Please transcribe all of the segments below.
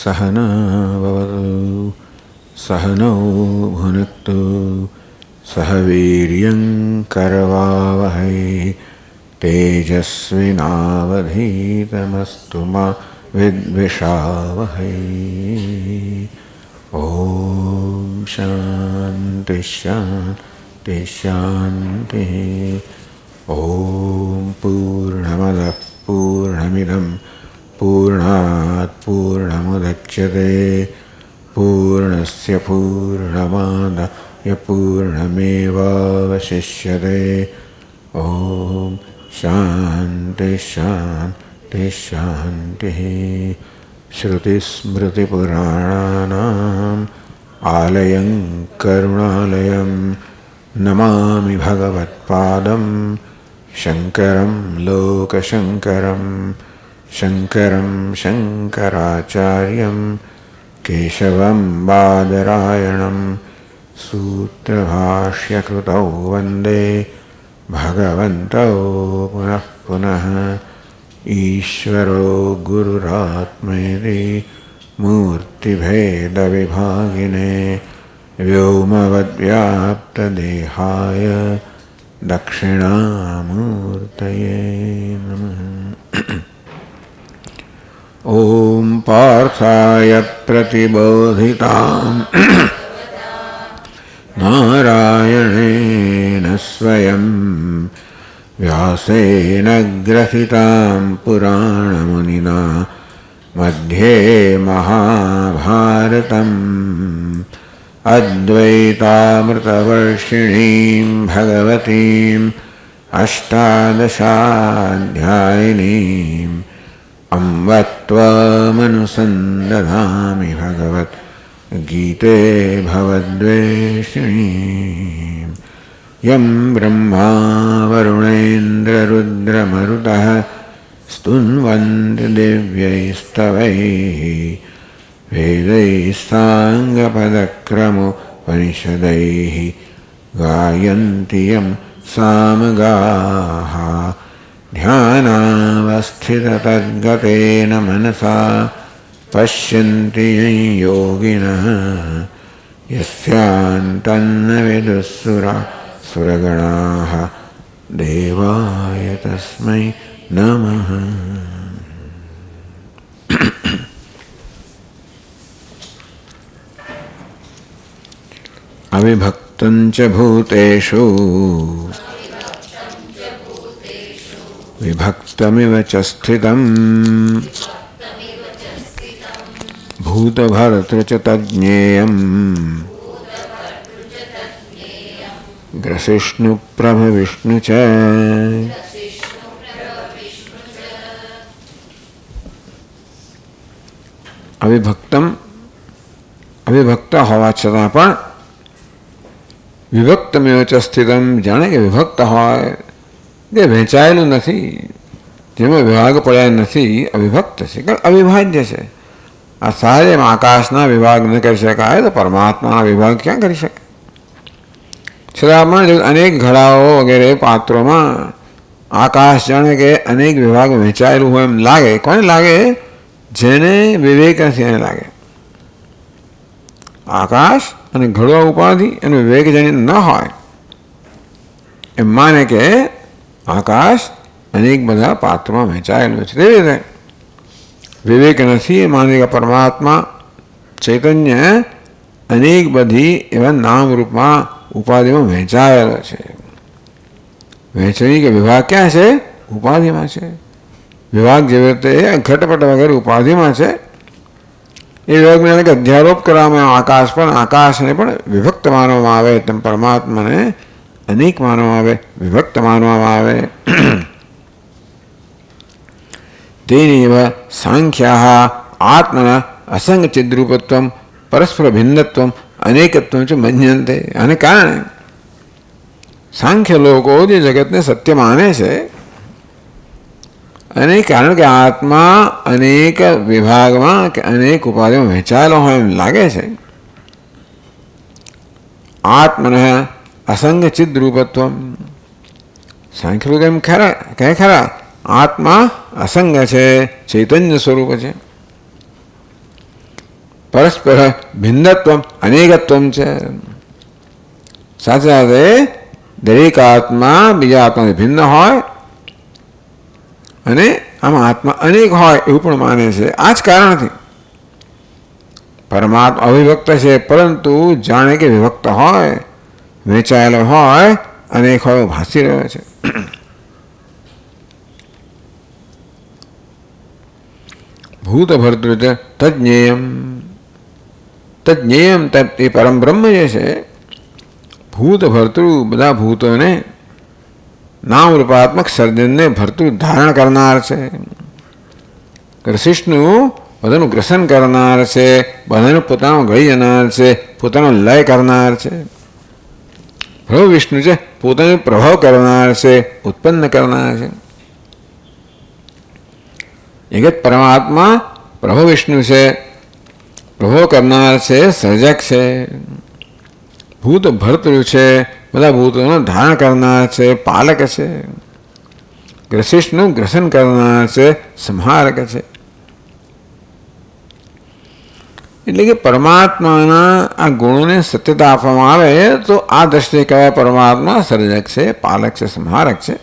सहना भवतु सहनौ भुनक्तु सह वीर्यं करवावहै तेजस्विनावधीतमस्तु मा विद्विषावहै। ओम शांति शांति शांति। ओम पूर्णमदः पूर्णमिदं पूर्णात् पूर्णमुदच्यते पूर्णस्य पूर्णमादाय पूर्णमेवावशिष्यते। ओम शांति शांति शांति। श्रुतिस्मृतिपुराणानाम् आलयं करुणालयं नमामि भगवत्पादं शङ्करं लोकशङ्करं शङ्करं शङ्कराचार्यं केशवं बादरायणं सूत्रभाष्यकृतौ वन्दे भगवन्तौ पुनः पुनः। ईश्वरो गुरुरात्मेति मूर्तिभेदविभागिने व्योमवद्व्याप्तदेहाय दक्षिणामूर्तये नमः। ॐ पार्थाय प्रतिबोधितां नारायणेन स्वयं व्यासेन ग्रथितां पुराणमुनिना मध्ये महाभारतम् अद्वैतामृतवर्षिणीं भगवतीम् अष्टादशाध्यायिनीम् अम्ब त्वामनुसन्दधामि भगवद्गीते भवद्वेषिणीम्। यं ब्रह्मा वरुणेन्द्ररुद्रमरुतः स्तुन्वन्ति दिव्यैस्तवैः वेदैः साङ्गपदक्रमोपनिषदैः गायन्ति यं सामगाः। ध्यानावस्थिततद्गतेन मनसा पश्यन्ति यं योगिनः यस्यान्तन्न विदुःसुरगणाः देवाय तस्मै नमः। अविभक्तं च भूतेषु विभक्तमिव च स्थितं भूतभर्तृ च तज्ज्ञेयम् ग्रसिष्णुप्रभविष्णु च। અવિભક્ત હોવા છતાં પણ વિભક્તમેવ ચ સ્થિતમ, જાણે કે વિભક્ત હોય તે વહેંચાયેલું નથી, જેમાં વિભાગ પડ્યા નથી, અવિભક્ત છે, અવિભાજ્ય છે. આ સહજમાં આકાશના વિભાગ ન કરી શકાય તો પરમાત્માના વિભાગ ક્યાં કરી શકાય? છતાં પણ અનેક ઘડાઓ વગેરે પાત્રોમાં આકાશ જાણે કે અનેક વિભાગ વહેંચાયેલું હોય એમ લાગે. કોને લાગે? જેને વિવેક નથી એને લાગે. આકાશ અને ઘડો ઉપાધિ અને વિવેક જેને ન હોય એમ માને કે આકાશ અનેક બધા પાત્રોમાં વહેંચાયેલું છે. તેવી રીતે વિવેક નથી એ માને કે પરમાત્મા ચૈતન્ય અનેક બધી એવા નામરૂપમાં ઉપાધિમાં વહેંચાયેલો છે. વહેંચણી કે વિભાગ ક્યાં છે? ઉપાધિમાં છે. વિભાગ જેવી રીતે ઘટપટ વગેરે ઉપાધિમાં છે. એ વિભાગને કે અધ્યારોપ કરવામાં આકાશ પણ આકાશને પણ વિભક્ત માનવામાં આવે, તેમ પરમાત્માને અનેક માનવામાં આવે, વિભક્ત માનવામાં આવે. તેનૈવ સાંખ્યાઃ આત્મના અસંગચિદ્રૂપત્વમ પરસ્પર ભિન્નત્વમ અનેકત્વમ ચ મન્યન્તે. આને કારણે સાંખ્ય લોકો જે જગતને સત્ય માને છે અને કારણ કે આત્મા અનેક વિભાગમાં કે અનેક ઉપાધિમાં વહેંચાયેલો હોય એમ લાગે છે. આત્મન અસંગચિદ રૂપત્વમ. સાંખ્ય લોકો એમ કહે ખરા આત્મા અસંગ છે, ચૈતન્ય સ્વરૂપ છે. પરસ્પર ભિન્નત્વમ અનેકત્વમ છે. સાથે સાથે દરેક આત્મા બીજા આત્માથી ભિન્ન હોય અને આમાં આત્મા અનેક હોય એવું પણ માને છે. આ જ કારણથી પરમાત્મા અવિભક્ત છે, પરંતુ જાણે કે વિભક્ત હોય, વેચાયેલો હોય, અનેક હોય ભાસી રહ્યો છે. ભૂત ભર્તૃ તજ્ઞેયમ, તજ્ઞેયમ તત્ એ પરમ બ્રહ્મ જે છે, ભૂત ભર્તૃ બધા ભૂતોને નામ રૂપાત્મક સર્જનને ભર્તૃ ધારણ કરનાર છે. ગ્રસિષ્ણુ બધાનું ગ્રસન કરનાર છે, બધાનું પોતાનું ગળી જનાર છે, પોતાનો લય કરનાર છે. પ્રભુ વિષ્ણુ છે, પોતાનો પ્રભાવ કરનાર છે, ઉત્પન્ન કરનાર છે. જગત પરમાત્મા પ્રભુ વિષ્ણુ છે, પ્રભાવ કરનાર છે, સર્જક છે. ભૂત ભર્તૃ છે, બધા ભૂતોનું ધારણ કરનાર છે, પાલક છે. ગ્રસિષ્ણુ ગ્રસન કરનાર છે, સંહારક છે. એટલે કે પરમાત્માના આ ગુણોને સત્યતા આપવામાં આવે તો આ દ્રષ્ટિએ કહેવાય પરમાત્મા સર્જક છે, પાલક છે, સંહારક છે.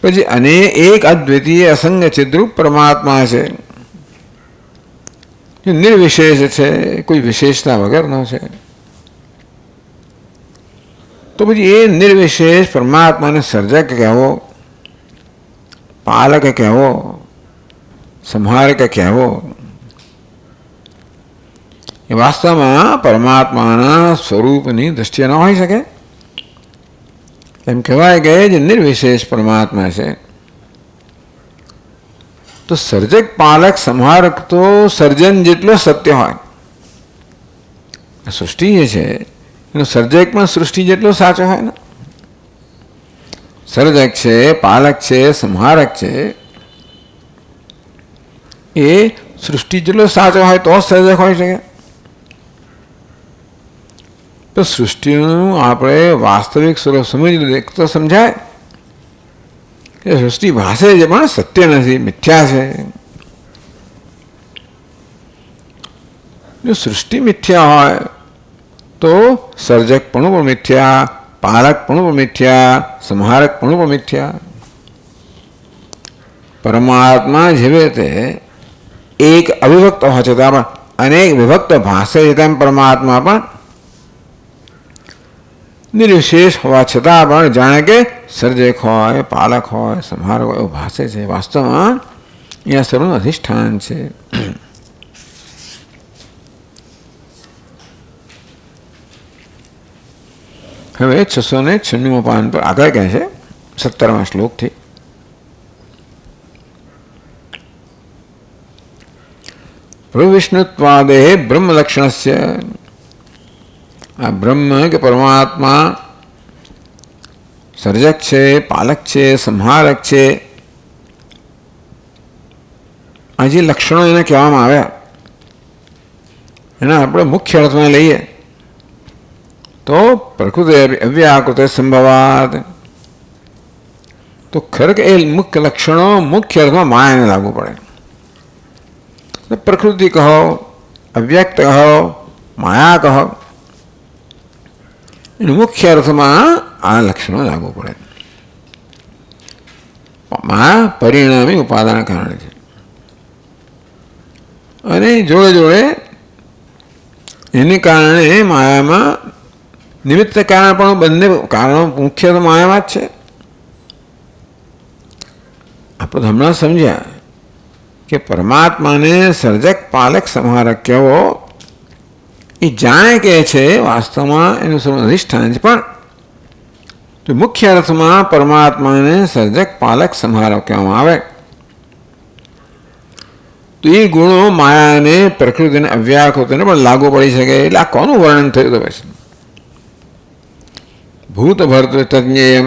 પછી અને એક અદ્વિતીય અસંગ ચિદ્રૂપ પરમાત્મા છે, જે નિર્વિશેષ છે, કોઈ વિશેષતા વગરનો છે. તો પછી એ નિર્વિશેષ પરમાત્માને સર્જક કહેવો, પાલક કહેવો, સંહારક કહેવો, એ વાસ્તવમાં પરમાત્માના સ્વરૂપની દ્રષ્ટિએ ન હોઈ શકે. એમ કહેવાય કે જે નિર્વિશેષ પરમાત્મા છે, તો સર્જક પાલક સંહારક તો સર્જન જેટલો સત્ય હોય. સૃષ્ટિ જે છે એનો સર્જક પણ સૃષ્ટિ જેટલો સાચો હોય ને. સર્જક છે, પાલક છે, સંહારક છે, એ સૃષ્ટિ જેટલો સાચો હોય તો સર્જક હોઈ શકે. તો સૃષ્ટિનું આપણે વાસ્તવિક સ્વરૂપ સમજી તો સમજાય કે સૃષ્ટિ ભાષે છે પણ સત્ય નથી, મિથ્યા છે. જો સૃષ્ટિ મિથ્યા હોય તો સર્જકપણું પણ મિથ્યા, પાલકપણું પણ મિથ્યા, સંહારકપણું પણ મિથ્યા. પરમાત્મા જેવે તે એક અવિભક્ત હોવા છતાં પણ અનેક વિભક્ત ભાષે છે, તેમ પરમાત્મા પણ નિર્વિશેષ હોવા છતાં પણ જાણે કે સર્જક હોય, પાલક હોય, સંહારક હોય એવું ભાષે છે. વાસ્તવમાં અહીંયા સર્વનું અધિષ્ઠાન છે. હવે 696 પાન પર આગળ કહે છે 17મા શ્લોકથી, પ્રવિષ્ણુત્વાદે બ્રહ્મલક્ષણસ્ય. આ બ્રહ્મ કે પરમાત્મા સર્જક છે, પાલક છે, સંહારક છે, આ જે લક્ષણો એને કહેવામાં આવ્યા એના આપણે મુખ્ય અર્થમાં લઈએ તો પ્રકૃતિ અવ્યાકૃત સંભવાત. તો ખરેખર એ મુખ્ય લક્ષણો મુખ્ય અર્થમાં માયાને લાગુ પડે. પ્રકૃતિ કહો, અવ્યક્ત કહો, માયા કહો, એનું મુખ્ય અર્થમાં આ લક્ષણો લાગુ પડે. માયા પરિણામી ઉપાદાન કારણે છે, અને જોડે જોડે એને કારણે માયામાં નિમિત્ત કારણ પણ બંને કારણો મુખ્ય તો માયામાં જ છે. આપણે હમણાં સમજ્યા કે પરમાત્માને સર્જક, પાલક, સંહારક કહેવો એ જાણે કે છે, વાસ્તવમાં એનું સર્વનું અધિષ્ઠાન છે. પણ જો મુખ્ય અર્થમાં પરમાત્માને સર્જક, પાલક, સંહારક કહેવામાં આવે તો એ ગુણો માયાને, પ્રકૃતિને, અવ્યાકૃતિને પણ લાગુ પડી શકે. એટલે આ કોનું વર્ણન થયું તો પછી ભૂત ભર્તૃ તજ્ઞેયમ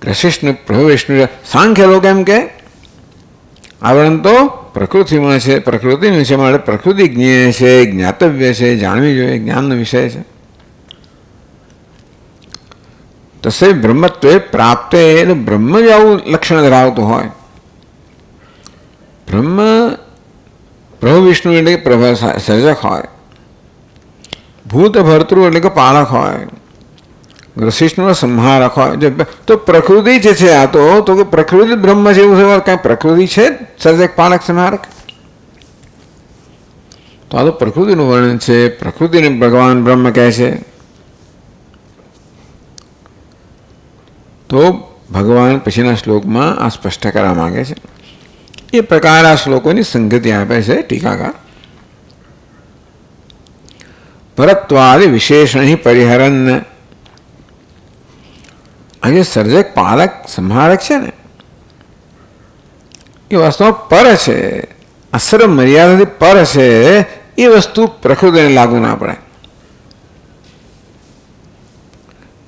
ગ્રસિષ્ણુ પ્રભુ વિષ્ણુ. સાંખ્ય લોકો એમ કે આવરણ તો પ્રકૃતિમાં છે, પ્રકૃતિનું છે, માટે પ્રકૃતિ જ્ઞેય છે, જ્ઞાતવ્ય છે, જાણવી જોઈએ, જ્ઞાનનો વિષય છે. તસે બ્રહ્મત્વે પ્રાપ્તે, એટલે બ્રહ્મ જ આવું લક્ષણ ધરાવતું હોય, બ્રહ્મ પ્રભુ વિષ્ણુ એટલે કે પ્રભા સર્જક હોય, ભૂત ભર્તૃ એટલે કે પાલક હોય, ગ્રસિષ્ણુ સંહારક હોય. તો પ્રકૃતિ જે છે આ તો કે પ્રકૃતિ બ્રહ્મ છે એવું છે, કાંઈ પ્રકૃતિ છે સર્જક પાલક સંહારક? તો આ તો પ્રકૃતિનું વર્ણન છે. પ્રકૃતિને ભગવાન બ્રહ્મ કહે છે. તો ભગવાન પછીના શ્લોકમાં આ સ્પષ્ટ કરવા માંગે છે. એ પ્રકાર આ શ્લોકોની સંગતિ આપે છે ટીકાકાર. પરત્વાદિ વિશેષણ પરિહરન. આ જે સર્જક પાલક સંહારક છે ને એ વાસ્તવમાં પર છે, અસર મર્યાદાથી પર છે. એ વસ્તુ પ્રકૃતિને લાગુ ના પડે.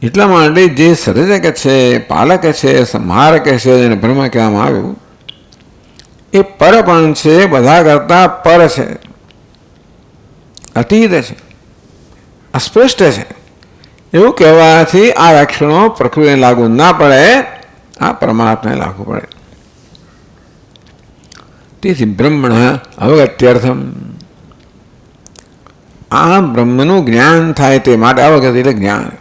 એટલા માટે જે સર્જક છે, પાલક છે, સંહારક છે, જેને બ્રહ્મ કહેવામાં આવ્યું, એ પર પણ છે, બધા કરતા પર છે, અતીત છે, અસ્પષ્ટ છે. એવું કહેવાથી આ લક્ષણો પ્રકૃતિને લાગુ ના પડે, આ પરમાત્માને લાગુ પડે. તેથી બ્રહ્મણ અવગત્યર્થમ, આ બ્રહ્મનું જ્ઞાન થાય તે માટે, અવગત એટલે જ્ઞાન,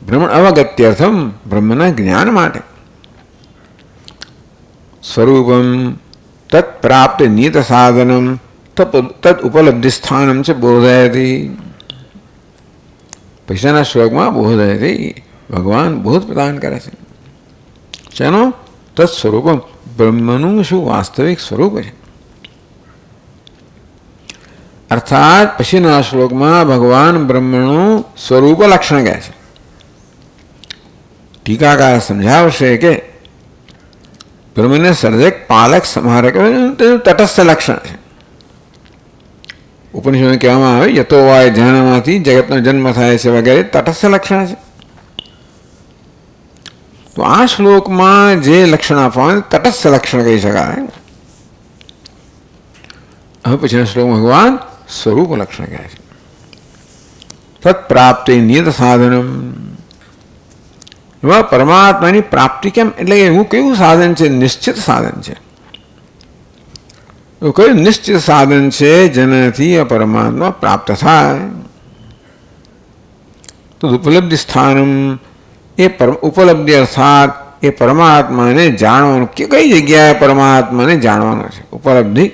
બ્રહ્મણ અવગત્યર્થમ બ્રહ્મના જ્ઞાન માટે, સ્વરૂપમ તત્પ્રાપ્ત નિયત સાધનમ તદ ઉપલબ્ધિ સ્થાનમ છે બોધયતી. પૈસાના શ્લોકમાં બોધયતી ભગવાન બોધ પ્રદાન કરે છે. શેનો? તત્ સ્વરૂપમ, બ્રહ્મનું શું વાસ્તવિક સ્વરૂપ છે. અર્થાત પછીના શ્લોકમાં ભગવાન બ્રહ્મનું સ્વરૂપ લક્ષણ કહે છે. ટીકાકાર સમજાવશે કે બ્રહ્મને સર્જક પાલક સંહારક તેનું તટસ્થ લક્ષણ છે. ઉપનિષદમાં કહેવામાં આવે યતો વાય ધ્યાનમાંથી જગતનો જન્મ થાય છે વગેરે તટસ્થ લક્ષણ છે. તો આ શ્લોકમાં જે લક્ષણ આપવાનું તટસ્થ લક્ષણ કહી શકાય. હવે પછીના શ્લોકમાં ભગવાન સ્વરૂપ લક્ષણ કહે છે. તત્પ્રાપ્તિ નિયત સાધનમ, એવા પરમાત્માની પ્રાપ્તિ કેમ, એટલે કે એવું કેવું સાધન છે? નિશ્ચિત સાધન છે. એવું કયું નિશ્ચિત સાધન છે જેનાથી આ પરમાત્મા પ્રાપ્ત થાય? તો ઉપલબ્ધિ સ્થાનમ, એ ઉપલબ્ધિ અર્થાત એ પરમાત્માને જાણવાનું. કે કઈ જગ્યાએ પરમાત્માને જાણવાનો છે? ઉપલબ્ધિ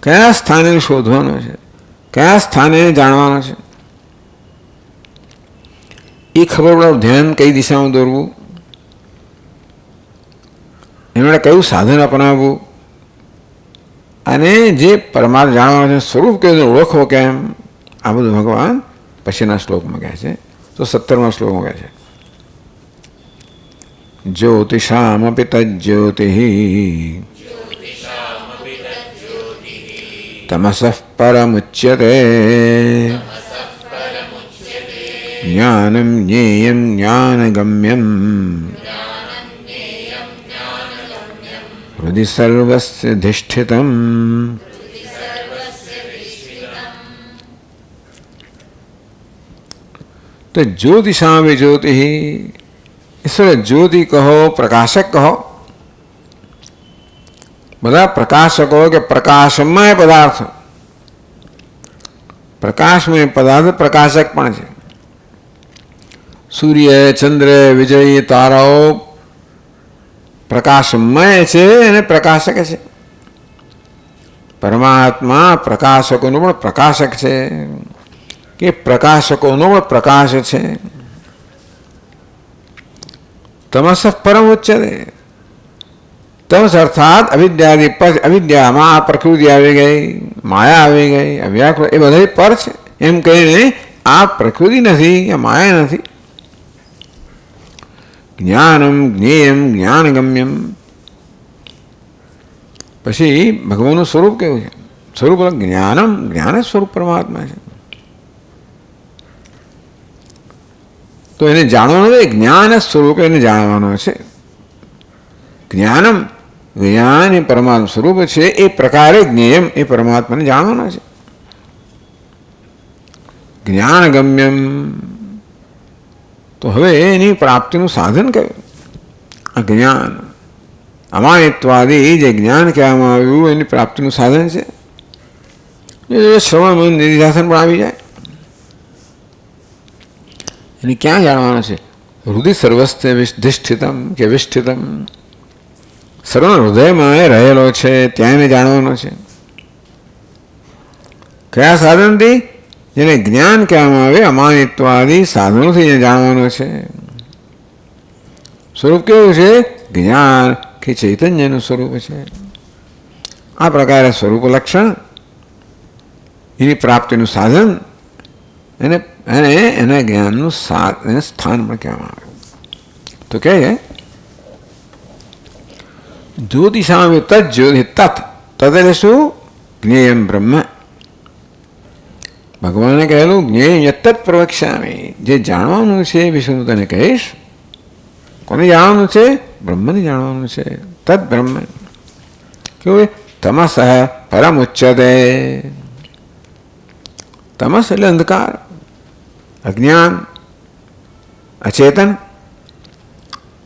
કયા સ્થાને શોધવાનો છે, કયા સ્થાને જાણવાનો છે, એ ખબર પડે. ધ્યાન કઈ દિશામાં દોરવું, એના કયું સાધન અપનાવવું, અને જે પરમાત્મા જાણવાનું છે સ્વરૂપ કેવું ઓળખવો કેમ, આ બધું ભગવાન પછીના શ્લોકમાં કહે છે. તો 17મા શ્લોકમાં કહે છે જ્યોતિષામપિ તજ્જ્યોતિ તમસઃ પરમુચ્યતે જ્ઞાનમ જ્ઞેયમ જ્ઞાનગમ્યમ હૃદિ સર્વસ્ય ધિષ્ઠિતમ. તો જ્યોતિષામે જ્યોતિ, ઈશ્વર જ્યોતિ કહો, પ્રકાશક કહો, બધા પ્રકાશકો કે પ્રકાશમય પદાર્થ, પ્રકાશમય પદાર્થ પ્રકાશક પણ છે. સૂર્ય, ચંદ્ર, વિજય, તારાઓ પ્રકાશમય છે અને પ્રકાશક છે. પરમાત્મા પ્રકાશકોનો પણ પ્રકાશક છે, કે પ્રકાશકોનો પણ પ્રકાશ છે. તમસઃ પરમ ઉચ્ચતે, તમસ અર્થાત અવિદ્યાદિ પર, અવિદ્યામાં આ પ્રકૃતિ આવી ગઈ, માયા આવી ગઈ, અવ્યાકૃત, એ બધા પર છે એમ કહીને આ પ્રકૃતિ નથી, આ માયા નથી. જ્ઞાનમ જ્ઞેયમ જ્ઞાનગમ્યમ, પછી ભગવાનનું સ્વરૂપ કેવું છે? સ્વરૂપ જ્ઞાનમ, જ્ઞાન સ્વરૂપ પરમાત્મા છે. તો એને જાણવાનું છે, જ્ઞાન સ્વરૂપ એને જાણવાનો છે. જ્ઞાનમ, જ્ઞાન એ પરમાત્મા સ્વરૂપ છે, એ પ્રકારે જ્ઞેયમ એ પરમાત્માને જાણવાનો છે. જ્ઞાનગમ્યમ, તો હવે એની પ્રાપ્તિનું સાધન કયું? આ જ્ઞાન. અમાનિત્વાદી જે જ્ઞાન કહેવામાં આવ્યું એની પ્રાપ્તિનું સાધન છે. શ્રવણ મન નિધિધ્યાસન પણ આવી જાય. એને ક્યાં જાણવાનું છે? હૃદય સર્વસ્થ વિધિષ્ઠિતમ કે વિષ્ઠિતમ, સર્વના હૃદયમાં એ રહેલો છે, ત્યાં એને જાણવાનો છે. કયા સાધનથી? જેને જ્ઞાન કહેવામાં આવે અમાનિત્વાદી સાધનોથી એને જાણવાનો છે. સ્વરૂપ કેવું છે? જ્ઞાન કે ચૈતન્યનું સ્વરૂપ છે. આ પ્રકારે સ્વરૂપ લક્ષણ એની પ્રાપ્તિનું સાધન એને એના જ્ઞાનનું એને સ્થાન પણ કહેવામાં આવે. તો કહે જ્યોતિષામ તત્ જ્યોતિ તત્ તદ એટલે શું? જ્ઞેયમ બ્રહ્મ. ભગવાને કહેલું જ્ઞેય યત્તત્ પ્રવક્ષ્યામિ, જે જાણવાનું છે એ વિશે હું તને કહીશ. કોને જાણવાનું છે? બ્રહ્મને જાણવાનું છે. તદ બ્રહ્મ કેવું? તમસ પરમ ઉચ્યતે. તમસ એટલે અંધકાર, અજ્ઞાન, અચેતન.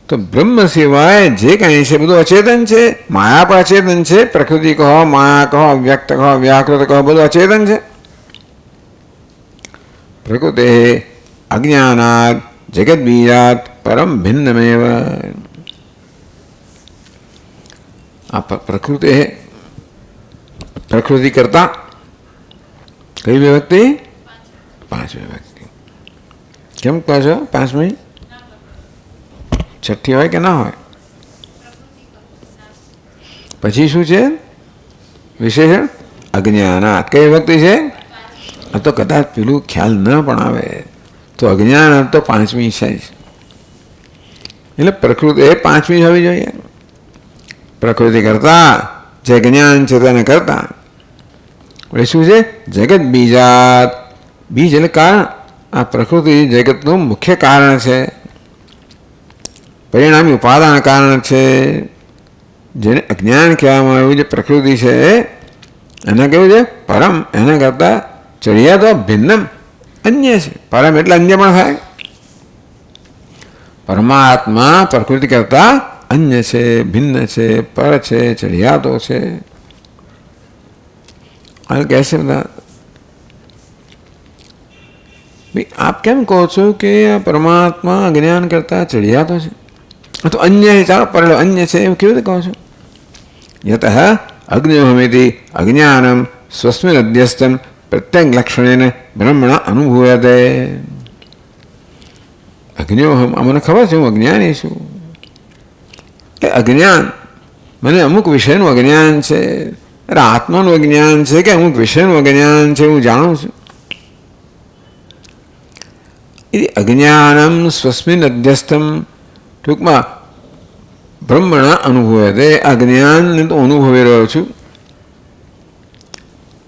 તો બ્રહ્મ સિવાય જે કંઈ છે બધું અચેતન છે. માયા પણ અચેતન છે. પ્રકૃતિ કહો, માયા કહો, અવ્યક્ત કહો, વ્યાકૃત કહો, બધું અચેતન છે. પ્રકૃતિ અજ્ઞાનાદ જગત બીજાત પરમ ભિન્નમેવ. આ પ્રકૃતિ કરતા કઈ વિભક્તિ? પાંચમી વિભક્તિ. કેમ કહો છો પાંચમી? છઠ્ઠી હોય કે ના હોય? પછી શું છે વિશેષણ? અજ્ઞાનાત. કઈ વિભક્તિ છે? આ તો કદાચ પેલું ખ્યાલ ન પણ આવે તો અજ્ઞાન તો પાંચમી છે. એટલે પ્રકૃતિ એ પાંચમી હોવી જોઈએ. પ્રકૃતિ કરતા જે જ્ઞાન છે તેને કરતા એ શું છે? જગત બીજાત. બીજ એટલે કારણ. આ પ્રકૃતિ જગતનું મુખ્ય કારણ છે, પરિણામી ઉપાદાન કારણ છે. જેને અજ્ઞાન કહેવામાં આવ્યું જે પ્રકૃતિ છે એને કેવું છે? પરમ. એના કરતા ચડિયા તો ભિન્નમ, અન્ય છે. પરમ એટલે અન્ય પણ થાય. પરમાત્મા પ્રકૃતિ કરતા અન્ય છે, ભિન્ન છે, પર છે, ચડિયાતો છે. આ કહેશે બધા આપ કેમ કહો છો કે આ પરમાત્મા અજ્ઞાન કરતા ચડિયાતો છે? તો અન્ય છે. ચાલો પર અન્ય છે એવું કેવી રીતે કહો છો? યત અગ્નિહોમિતિ અજ્ઞાનમ સ્વસ્મિન અધ્યસ્તમ પ્રત્યેક લક્ષણેને બ્રહ્મણા અનુભૂયતે. અગ્નિહોમ મને ખબર છે હું અજ્ઞાની છું. એટલે અજ્ઞાન મને અમુક વિષયનું અજ્ઞાન છે. અરે આત્માનું અજ્ઞાન છે કે અમુક વિષયનું અજ્ઞાન છે હું જાણું છું. એ અજ્ઞાનમ સ્વસ્મિન અધ્યસ્તમ ટૂંકમાં બ્રહ્મણા અનુભવે. અજ્ઞાનને તો અનુભવી રહ્યો છું.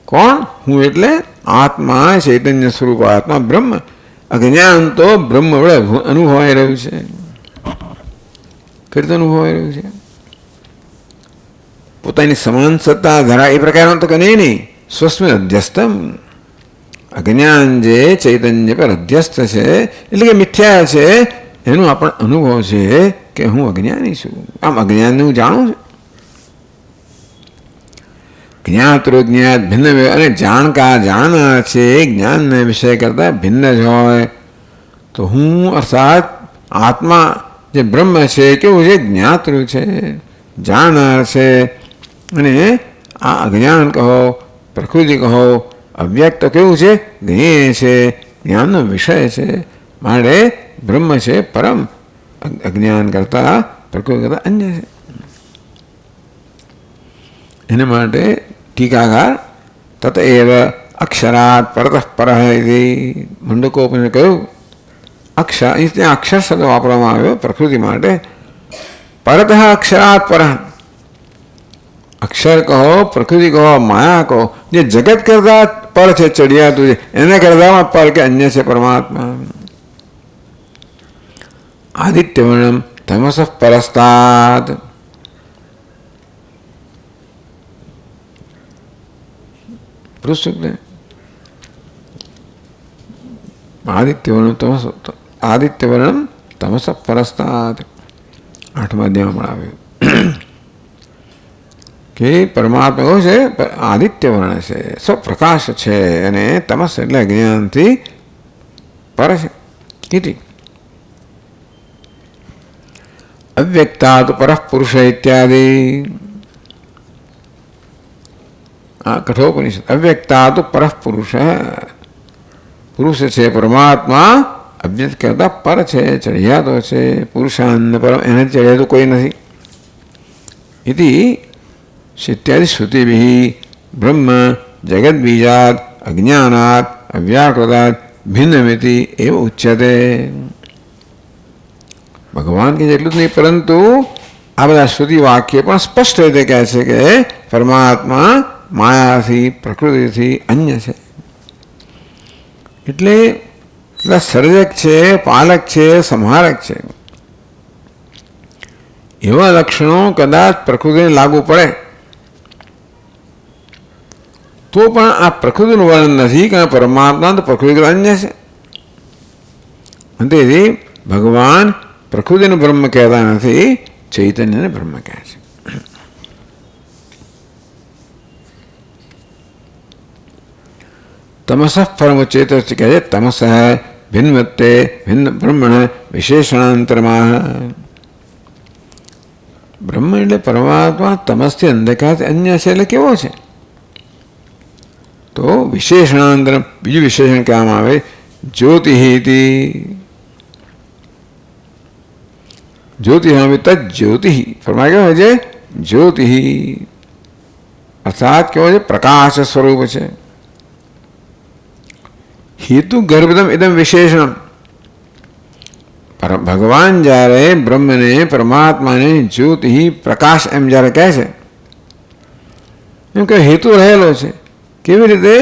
કોણ? હું એટલે આત્મા, ચૈતન્ય સ્વરૂપ આત્મા બ્રહ્મ. અજ્ઞાન તો બ્રહ્મ વડે અનુભવાઈ રહ્યું છે. ફરી તો અનુભવાઈ રહ્યું છે. પોતાની સમાન સત્તા ધરા એ પ્રકારનો તો કને નહીં. સ્વસ્મિન અધ્યસ્તમ. અજ્ઞાન જે ચૈતન્ય પર અધ્યસ્ત છે એટલે કે મિથ્યા છે એનો આપણો અનુભવ છે કે હું અજ્ઞાની છું. આમ અજ્ઞાનને હું જાણું છું. જ્ઞાતૃ જ્ઞાત ભિન્ન. અને જાણકાર જાણનાર છે જ્ઞાનના વિષય કરતાં ભિન્ન જ હોય તો હું અર્થાત આત્મા જે બ્રહ્મ છે કેવું છે? જ્ઞાતૃ છે, જાણનાર છે. અને આ અજ્ઞાન કહો, પ્રકૃતિ કહો, અવ્યક્ત કેવું છે? જ્ઞેય છે, જ્ઞાનનો વિષય છે. માટે બ્રહ્મ છે પરમ, અજ્ઞાન કરતા પ્રકૃતિ કરતા અન્ય છે. એના માટે ટીકાકાર તત એવ અક્ષરાત પરતઃ પરઃ મંડકોપને કહ્યું. અક્ષર ત્યાં અક્ષર શબ્દ વાપરવામાં આવ્યો પ્રકૃતિ માટે. પરતઃ અક્ષરાત પરઃ. અક્ષર કહો, પ્રકૃતિ કહો, માયા કહો, જે જગત કરતા પર છે, ચડિયાતું છે, એને કરતામાં પર કે અન્ય છે પરમાત્મા. આદિત્યવર્ણમ તમસ પરસ્તાદ. આદિત્યવર્ણમ તમસ પરસ્તાદ 8મા અધ્યાયમાં આવ્યું. કે પરમાત્મા કહો છે આદિત્ય વર્ણ છે, સ્વપ્રકાશ છે, અને તમસ એટલે અજ્ઞાનથી પર છે. ઇતિ અવ્યક્તાત પરઃ પુરુષ ઇત્યાદિ. આ કઠોપનિષદ. અવ્યક્તાત પરઃ પુરુષ, પુરુષ છે પરમાત્મા, અવ્યક્ત કરતા પર છે, ચઢિયાતો છે. પુરુષાન્ન પરમ, એને ચઢિયાતું કોઈ નથી. ઇતિ ઇત્યાદિ શ્રુતિભિઃ બ્રહ્મ જગદ્બીજાત અજ્ઞાનાત અવ્યાકૃતાત ભિન્નમિતિ એવ ઉચ્યતે. ભગવાન કે જેટલું જ નહીં, પરંતુ આ બધા શ્રુતિ વાક્ય પણ સ્પષ્ટ રીતે કહે છે કે પરમાત્મા માયાથી, પ્રકૃતિથી અન્ય છે. એટલે સર્જક છે, પાલક છે, સંહારક છે. એવા લક્ષણો કદાચ પ્રકૃતિને લાગુ પડે તો પણ આ પ્રકૃતિનું વર્ણન નથી, કારણ પરમાત્મા તો પ્રકૃતિ અન્ય છે. તેથી ભગવાન પ્રકૃતિને બ્રહ્મ કહેતા નથી, ચૈતન્યને બ્રહ્મ કહે છે. તમસ પરમચેત કહે છે. તમસ ભિન્નવત્તે ભિન્ન બ્રહ્મણ વિશેષણાંતરમાં. બ્રહ્મ એટલે પરમાત્મા તમસથી અંધકારથી અન્ય છે. એટલે કેવો છે? તો વિશેષણાંતર, બીજું વિશેષણ કહેવામાં આવે જ્યોતિહિ. જ્યોતિહામી તજ્જ્યોતિ. ફરમાય કેવો છે? જ્યોતિહિ અર્થાત કેવો છે? પ્રકાશ સ્વરૂપ છે. હેતુ ગર્ભદમ ઇદમ વિશેષણ. ભગવાન જ્યારે બ્રહ્મને, પરમાત્માને જ્યોતિ પ્રકાશ એમ જ્યારે કહે છે, એમ કે હેતુ રહેલો છે. કેવી રીતે?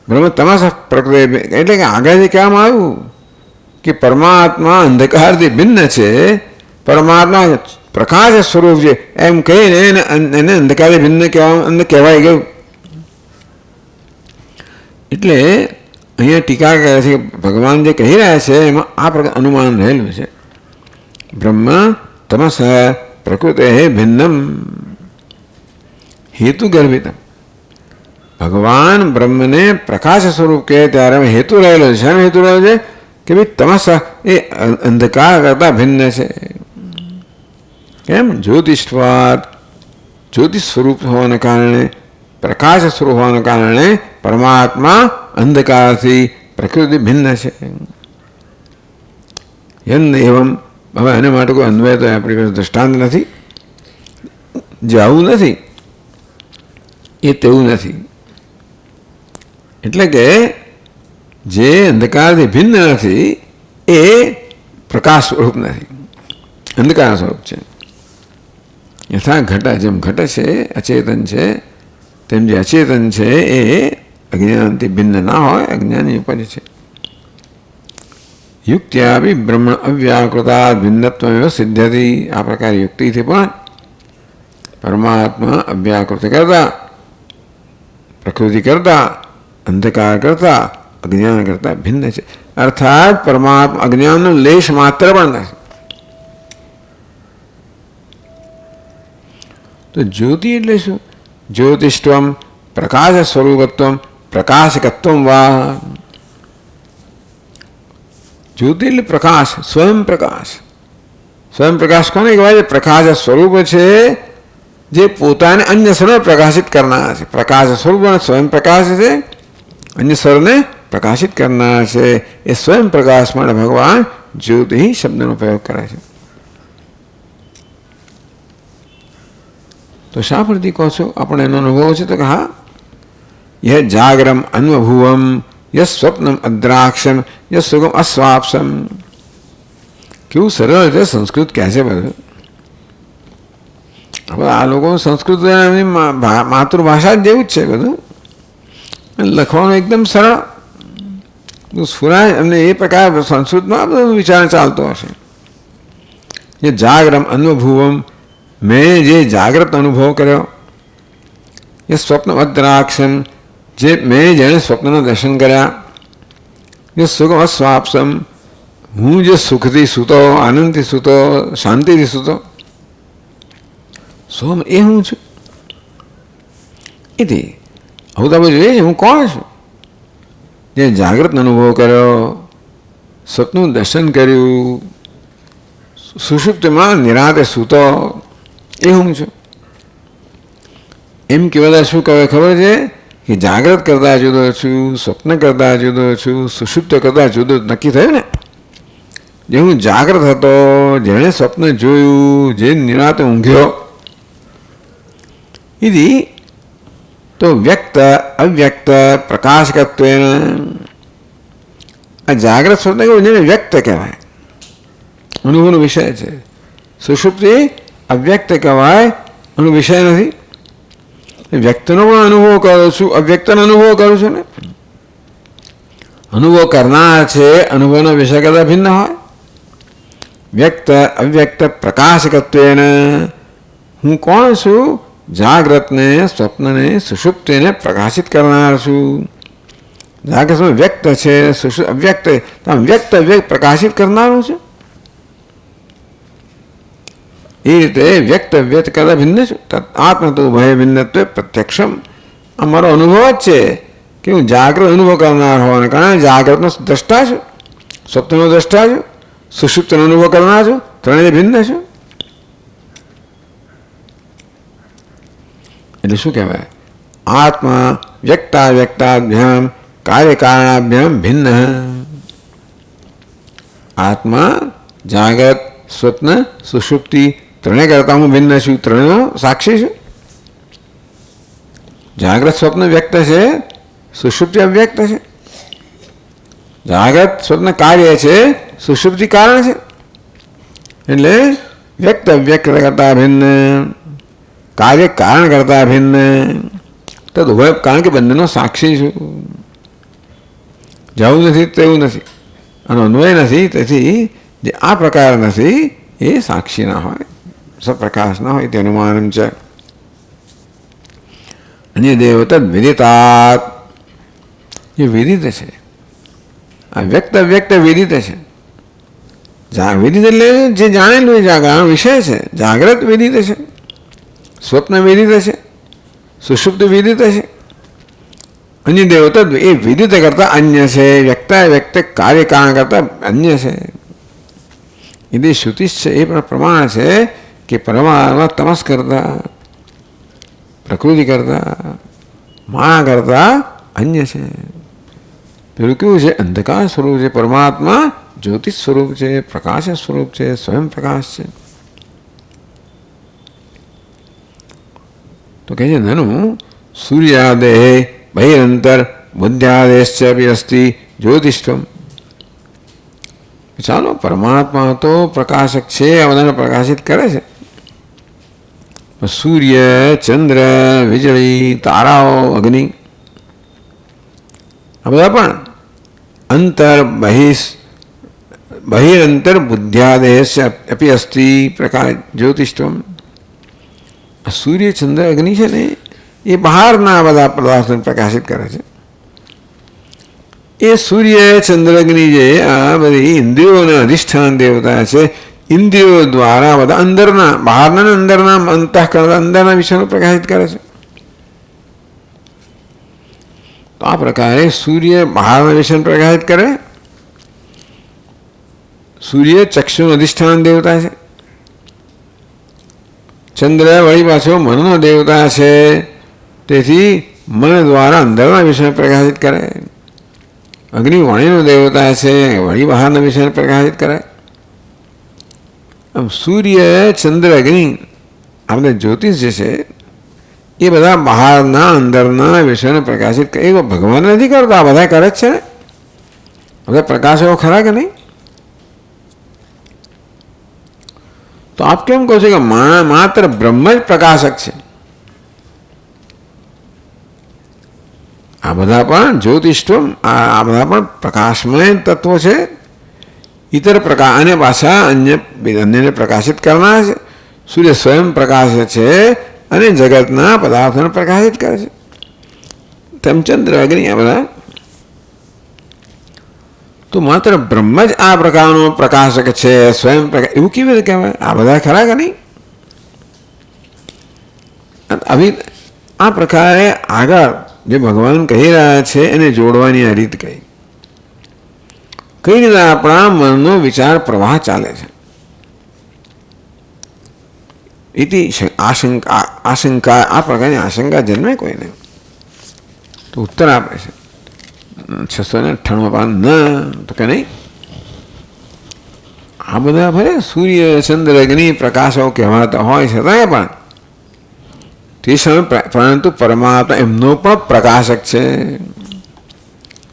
બ્રહ્મ તમસ પ્રકૃતિ, એટલે કે આગળથી કહેવામાં આવ્યું કે પરમાત્મા અંધકારથી ભિન્ન છે, પરમાત્મા પ્રકાશ સ્વરૂપ છે, એમ કહીને એને અંધકારથી ભિન્ન કહેવાય ગયું. એટલે અહીંયા ટીકા કરે છે કે ભગવાન જે કહી રહ્યા છે એમાં આ પ્રકાર અનુમાન રહેલું છે. બ્રહ્મ તમસ પ્રકૃતિ ભિન્નમ હેતુ ગર્ભિતમ. ભગવાન બ્રહ્મને પ્રકાશ સ્વરૂપ કહે ત્યારે હેતુ રહેલો છે. શેનો હેતુ રહેલો છે? કે ભાઈ તમસ એ અંધકાર કરતા ભિન્ન છે. કેમ? જ્યોતિષવાદ, જ્યોતિષ સ્વરૂપ હોવાને કારણે, પ્રકાશ સ્વરૂપ હોવાને કારણે પરમાત્મા અંધકારથી પ્રકૃતિ ભિન્ન છે. યન એવમ. હવે એના માટે કોઈ અન્વય તો આપણી પાસે દૃષ્ટાંત નથી. જે આવું નથી એ તેવું નથી. એટલે કે જે અંધકારથી ભિન્ન નથી એ પ્રકાશ સ્વરૂપ નથી, અંધકાર સ્વરૂપ છે. યથા ઘટ, જેમ ઘટ છે અચેતન છે, તેમ જે અચેતન છે એ અજ્ઞાનથી ભિન્ન ના હોય, અજ્ઞાનની ઉપજ છે. યુક્ત્યા બી બ્રહ્મણ અવ્યાકૃતા ભિન્નત્વ સિદ્ધ્યતિ. આ પ્રકારે યુક્તિથી પણ પરમાત્મા અવ્યાકૃતિ કરતા, પ્રકૃતિ કરતા, અંધકાર કરતા, અજ્ઞાન કરતા ભિન્ન છે. અર્થાત પરમાત્મા અજ્ઞાનનો લેશ માત્ર પણ નથી. તો જ્યોતિ એટલે શું? જ્યોતિષ્ઠમ પ્રકાશ સ્વરૂપત્વમ પ્રકાશકત્વમ વા. જ્યોતિ એટલે પ્રકાશ, સ્વયં પ્રકાશ. સ્વયં પ્રકાશ કોને કહેવાય? પ્રકાશ સ્વરૂપ છે જે પોતાને અન્ય સર્વ પ્રકાશિત કરનાર છે. પ્રકાશ સ્વરૂપ સ્વયં પ્રકાશ છે, અન્ય સર્વને પ્રકાશિત કરનાર છે. એ સ્વયં પ્રકાશ માટે ભગવાન જ્યોતિ શબ્દનો પ્રયોગ કરે છે. તો શા પરથી કહો છો? આપણે એનો અનુભવ છે? તો કે હા, યહ જાગરમ અન્વભુવમ યહ સ્વપ્નમ અદ્રાક્ષમ યહ સુગમ અસ્વાપ્સમ. કેવું સરળ રીતે સંસ્કૃત કહે છે બધું. હવે આ લોકો સંસ્કૃત એમની માતૃભાષા જેવું જ છે બધું, લખવાનું એકદમ સરળ. સુરાજ એમને એ પ્રકાર સંસ્કૃતમાં બધો વિચાર ચાલતો હશે. એ જાગરમ અન્વભુવમ, મેં જે જાગ્રત અનુભવ કર્યો, એ સ્વપ્ન અદ્રાક્ષમ, જે મેં જેણે સ્વપ્નના દર્શન કર્યા, એ સુખમ અસ્વાપ્સમ, હું જે સુખથી સૂતો, આનંદથી સૂતો, શાંતિથી સૂતો, સોમ એ હું છું. એથી આવું તો આપણે જોઈએ છે. હું કોણ છું? જે જાગૃત અનુભવ કર્યો, સ્વપ્નનું દર્શન કર્યું, સુષુપ્તિમાં નિરાંતે સૂતો, એ હું છું. એમ કહેવાતા શું કહે ખબર છે કે જાગૃત કરતા જુદો છું, સ્વપ્ન કરતા જુદો છું, સુષુપ્ત કરતા જુદો નક્કી થયું ને. જે હું જાગૃત હતો, જેણે સ્વપ્ન જોયું, જે નિરાંતે ઊંઘ્યો, એથી તો વ્યક્ત અવ્યક્ત પ્રકાશકત્વ આ જાગ્રત સ્વપ્ન કેવું જેને વ્યક્ત કહેવાય, અનુભવનો વિષય છે. સુષુપ્તિ અવ્યક્ત કહેવાય, એનો વિષય નથી. વ્યક્તનો પણ અનુભવ કરું છું, અવ્યક્તનો અનુભવ કરું છું ને. અનુભવ કરનાર છે અનુભવનો વિષય કરતાં ભિન્ન હોય. વ્યક્ત અવ્યક્ત પ્રકાશકત્વેને હું કોણ છું? જાગ્રતને, સ્વપ્નને, સુષુપ્તિને પ્રકાશિત કરનાર છું. જાગ્રત વ્યક્ત છે, અવ્યક્ત વ્યક્ત વ્યક્ત પ્રકાશિત કરનારું છે. એ રીતે વ્યક્ત વ્યક્ત કરતા ભિન્ન છું. આત્મ તો ભય ભિન્નત્વે પ્રત્યક્ષમ. અમારો અનુભવ જ છે કે હું જાગ્રત અનુભવ કરનાર હોવાને કારણે જાગ્રતનો દ્રષ્ટા છું, સ્વપ્નનો દ્રષ્ટા છું, સુષુપ્તનો અનુભવ કરનાર છું. ત્રણેય ભિન્ન છું. એટલે શું કહેવાય? આત્મા વ્યક્તા વ્યક્તાભ્યામ કાર્યકારણાભ્યામ ભિન્ન. આત્મા જાગૃત સ્વપ્ન સુષુપ્તિ ત્રણેય કરતા હું ભિન્ન છું, ત્રણેયનો સાક્ષી છું. જાગ્રત સ્વપ્ન વ્યક્ત છે, સુષુપ્તિ અવ્યક્ત છે. જાગ્રત સ્વપ્ન કાર્ય છે, સુષુપ્તિ કારણ છે. એટલે વ્યક્ત અવ્યક્ત કરતા ભિન્ન, કાર્ય કારણ કરતા ભિન્ન. તો ઉભય કારણ કે બંનેનો સાક્ષી છું. જવું નથી તેવું નથી, અને અન્વય નથી. તેથી જે આ પ્રકાર નથી એ સાક્ષી ના હોય, સપ્રકાશ ના હોય તેનું માનમ છે. અન્ય દેવ તદ વિદિતાત, જે વિદિત છે. આ વ્યક્ત વ્યક્ત વિદિત છે. વિદિત એટલે જે જાણેલું જાગરણ વિષય છે. જાગ્રત વિદિત છે, સ્વપ્ન વિદિત છે, સુષુપ્ત વિદિત છે. અન્ય દેવતા એ વિદિત કરતા અન્ય છે. વ્યક્તા વ્યક્ત કાર્ય કારણ કરતા અન્ય છે. એ શ્રુતિ છે, એ પણ પ્રમાણ છે કે પરમાત્મા તમસ કરતા, પ્રકૃતિ કરતા, માયા કરતા અન્ય છે. પેલું કેવું છે? અંધકાર સ્વરૂપ છે. પરમાત્મા જ્યોતિષ સ્વરૂપ છે, પ્રકાશ સ્વરૂપ છે, સ્વયં પ્રકાશ છે. તો કહે છે નનુ સૂર્યાદે બહિરંતર બુદ્ધ્યાદેશ અસ્તિ જ્યોતિષ્ઠમ. ચાલો, પરમાત્મા તો પ્રકાશક છે, આ બધાને પ્રકાશિત કરે છે. સૂર્ય, ચંદ્ર, વીજળી, તારાઓ, અગ્નિ, આ બધા પણ અંતર બહિરંતર બુદ્ધ્યાદેશ અપી અસ્તિ પ્રકાશ જ્યોતિષ્ઠમ. સૂર્ય, ચંદ્ર, અગ્નિ છે ને, એ બહારના બધા પદાર્થોને પ્રકાશિત કરે છે. એ સૂર્ય, ચંદ્ર, અગ્નિ જે આ બધી ઇન્દ્રિયોના અધિષ્ઠાન દેવતા છે, ઇન્દ્રિયો દ્વારા બધા અંદરના, બહારના અંદરના અંતઃકરણ અંદરના વિષયનો પ્રકાશિત કરે છે. તો આ પ્રકારે સૂર્ય બહારના વિષયને પ્રકાશિત કરે. સૂર્ય ચક્ષુનું અધિષ્ઠાન દેવતા છે. ચંદ્ર વળી પાછો મનનો દેવતા છે. તેથી મન દ્વારા અંદરના વિષયને પ્રકાશિત કરે. અગ્નિ વાણીનો દેવતા છે, વળી બહારના વિષયને પ્રકાશિત કરે. આમ સૂર્ય, ચંદ્ર, અગ્નિ આ બધા જ્યોતિષ જે છે એ બધા બહારના અંદરના વિષયને પ્રકાશિત કરે. એ ભગવાન નથી કરતા, આ બધા કરે જ છે ને. બધા પ્રકાશો ખરા કે નહીં? તો આપ કેમ કહો છો કે માત્ર બ્રહ્મ જ પ્રકાશક છે? આ બધા પણ જ્યોતિષ્ઠમ, આ બધા પણ પ્રકાશમય તત્વો છે. ઇતર પ્રકાશ અને પાછા અન્યને પ્રકાશિત કરનાર છે. સૂર્ય સ્વયં પ્રકાશ છે અને જગતના પદાર્થોને પ્રકાશિત કરે છે. તેમ ચંદ્ર, અગ્નિ આ બધા તો માત્ર બ્રહ્મ જ આ પ્રકારનો પ્રકાશક છે, સ્વયં પ્રકાશ. એવું કેવી રીતે કહેવાય? આ બધા ખરા કે નહીં? આ પ્રકારે આગળ જે ભગવાન કહી રહ્યા છે એને જોડવાની આ રીત કહી. કઈ રીતે આપણા મનનો વિચાર પ્રવાહ ચાલે છે. ઇતિ આશંકા આ પ્રકારની આશંકા જન્મે કોઈને તો ઉત્તર આપે છે 698 પાન ન તો કે નહીં. આ બધા ભલે સૂર્ય ચંદ્ર અગ્નિ પ્રકાશો કહેવાતા હોય છતાંય પણ તે સમય પરંતુ પરમાત્મા એમનો પણ પ્રકાશક છે.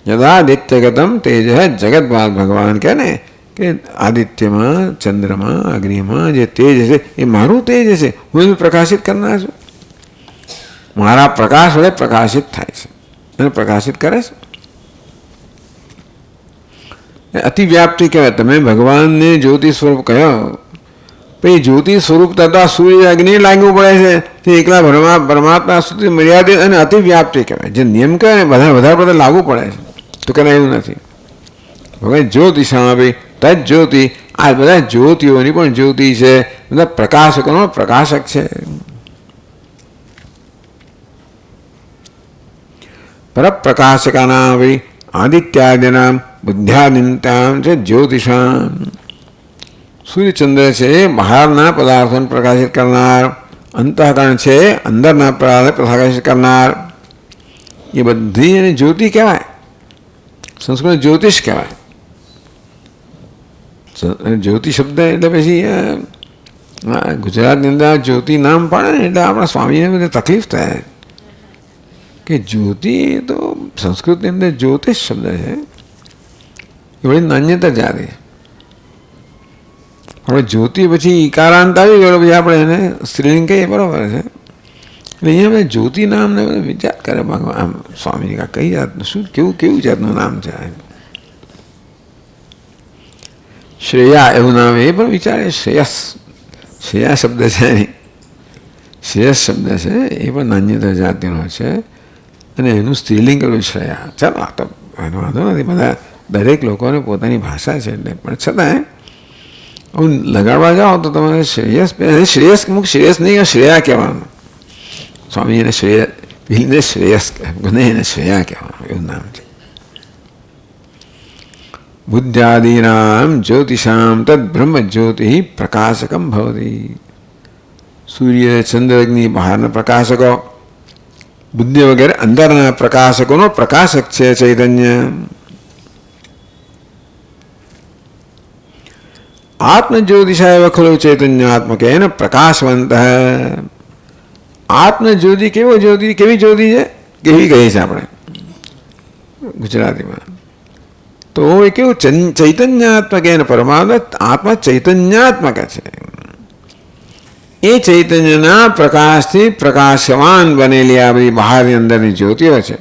યદા આદિત્યગતમ તેજ જગતબાદ ભગવાન કહે ને કે આદિત્યમાં ચંદ્રમાં અગ્નિમાં જે તેજ છે એ મારું તેજ છે, હું એને પ્રકાશિત કરનાર છું. મારા પ્રકાશ વડે પ્રકાશિત થાય છે અને પ્રકાશિત કરે છે. અતિવ્યાપ્તિ કહેવાય. તમે ભગવાનને જ્યોતિ સ્વરૂપ કહ્યો પછી જ્યોતિ સ્વરૂપ તથા સૂર્ય અગ્નિ લાગવું પડે છે તે એકલા પરમાત્મા સુધી મર્યાદિત અને અતિવ્યાપ્તિ કહેવાય. જે નિયમ કહે ને બધા વધારે બધા લાગુ પડે છે તો કે એવું નથી. ભગવાન જ્યોતિષામાં ભાઈ તજ જ્યોતિ આ બધા જ્યોતિઓની પણ જ્યોતિ છે, બધા પ્રકાશકોનો પ્રકાશક છે. પરપ્રકાશકાના ભાઈ આદિત્યાદિનામ બુદ્ધ્યાદિત્યામ છે જ્યોતિષામ. સૂર્યચંદ્ર છે બહારના પદાર્થોને પ્રકાશિત કરનાર, અંતઃકરણ છે અંદરના પદાર્થને પ્રકાશિત કરનાર. એ બધી એને જ્યોતિ કહેવાય. સંસ્કૃત જ્યોતિષ કહેવાય. જ્યોતિ શબ્દ એટલે પછી ગુજરાતની અંદર જ્યોતિ નામ પાડે ને એટલે આપણા સ્વામીને બધે તકલીફ થાય કે જ્યોતિ તો સંસ્કૃતની અંદર જ્યોતિષ શબ્દ છે એ બધી નાન્યતા જાતે. આપણે જ્યોતિ પછી ઈકારાંત આવી ગયો પછી આપણે એને સ્ત્રીલિંગ કહીએ બરાબર છે. એટલે અહીંયા બધા જ્યોતિ નામને વિચાર કરે ભગવાન આમ સ્વામી કઈ જાતનું શું કેવું જાતનું નામ છે. શ્રેયા એવું નામ એ પણ વિચારે. શ્રેયસ શ્રેયા શબ્દ છે શ્રેયસ શબ્દ છે એ પણ નાન્યતા જાતિનો છે અને એનું સ્ત્રીલિંગ કર્યું શ્રેયા. ચાલો આ તો એનો વાંધો નથી, બધા દરેક લોકોને પોતાની ભાષા છે એટલે પણ છતાં હું લગાડવા જાઓ તો તમારે શ્રેયસ શ્રેયસ અમુક શ્રેયસ નહીં શ્રેયા કહેવાનું. સ્વામી એને શ્રેયસ નહીં એને શ્રેયા કહેવાનું એવું નામ છે. બુદ્ધ્યાદીનામ જ્યોતિષામ તદ બ્રહ્મ જ્યોતિ પ્રકાશકમ ભવતી. સૂર્ય ચંદ્ર અગ્નિ બહારના પ્રકાશકો, બુદ્ધિ વગેરે અંદરના પ્રકાશકોનો પ્રકાશક છે ચૈતન્ય. આત્મજ્યોતિષાય ખલુ ચૈતન્યાત્મક એને પ્રકાશવંત. આત્મજ્યોતિ કેવી જ્યોતિ છે કેવી કહે છે આપણે ગુજરાતીમાં તો એ કેવું ચૈતન્યાત્મક એને પરમાત્મા આત્મા ચૈતન્યાત્મક છે. એ ચૈતન્યના પ્રકાશથી પ્રકાશવાન બનેલી આ બધી બહારની અંદરની જ્યોતિઓ છે.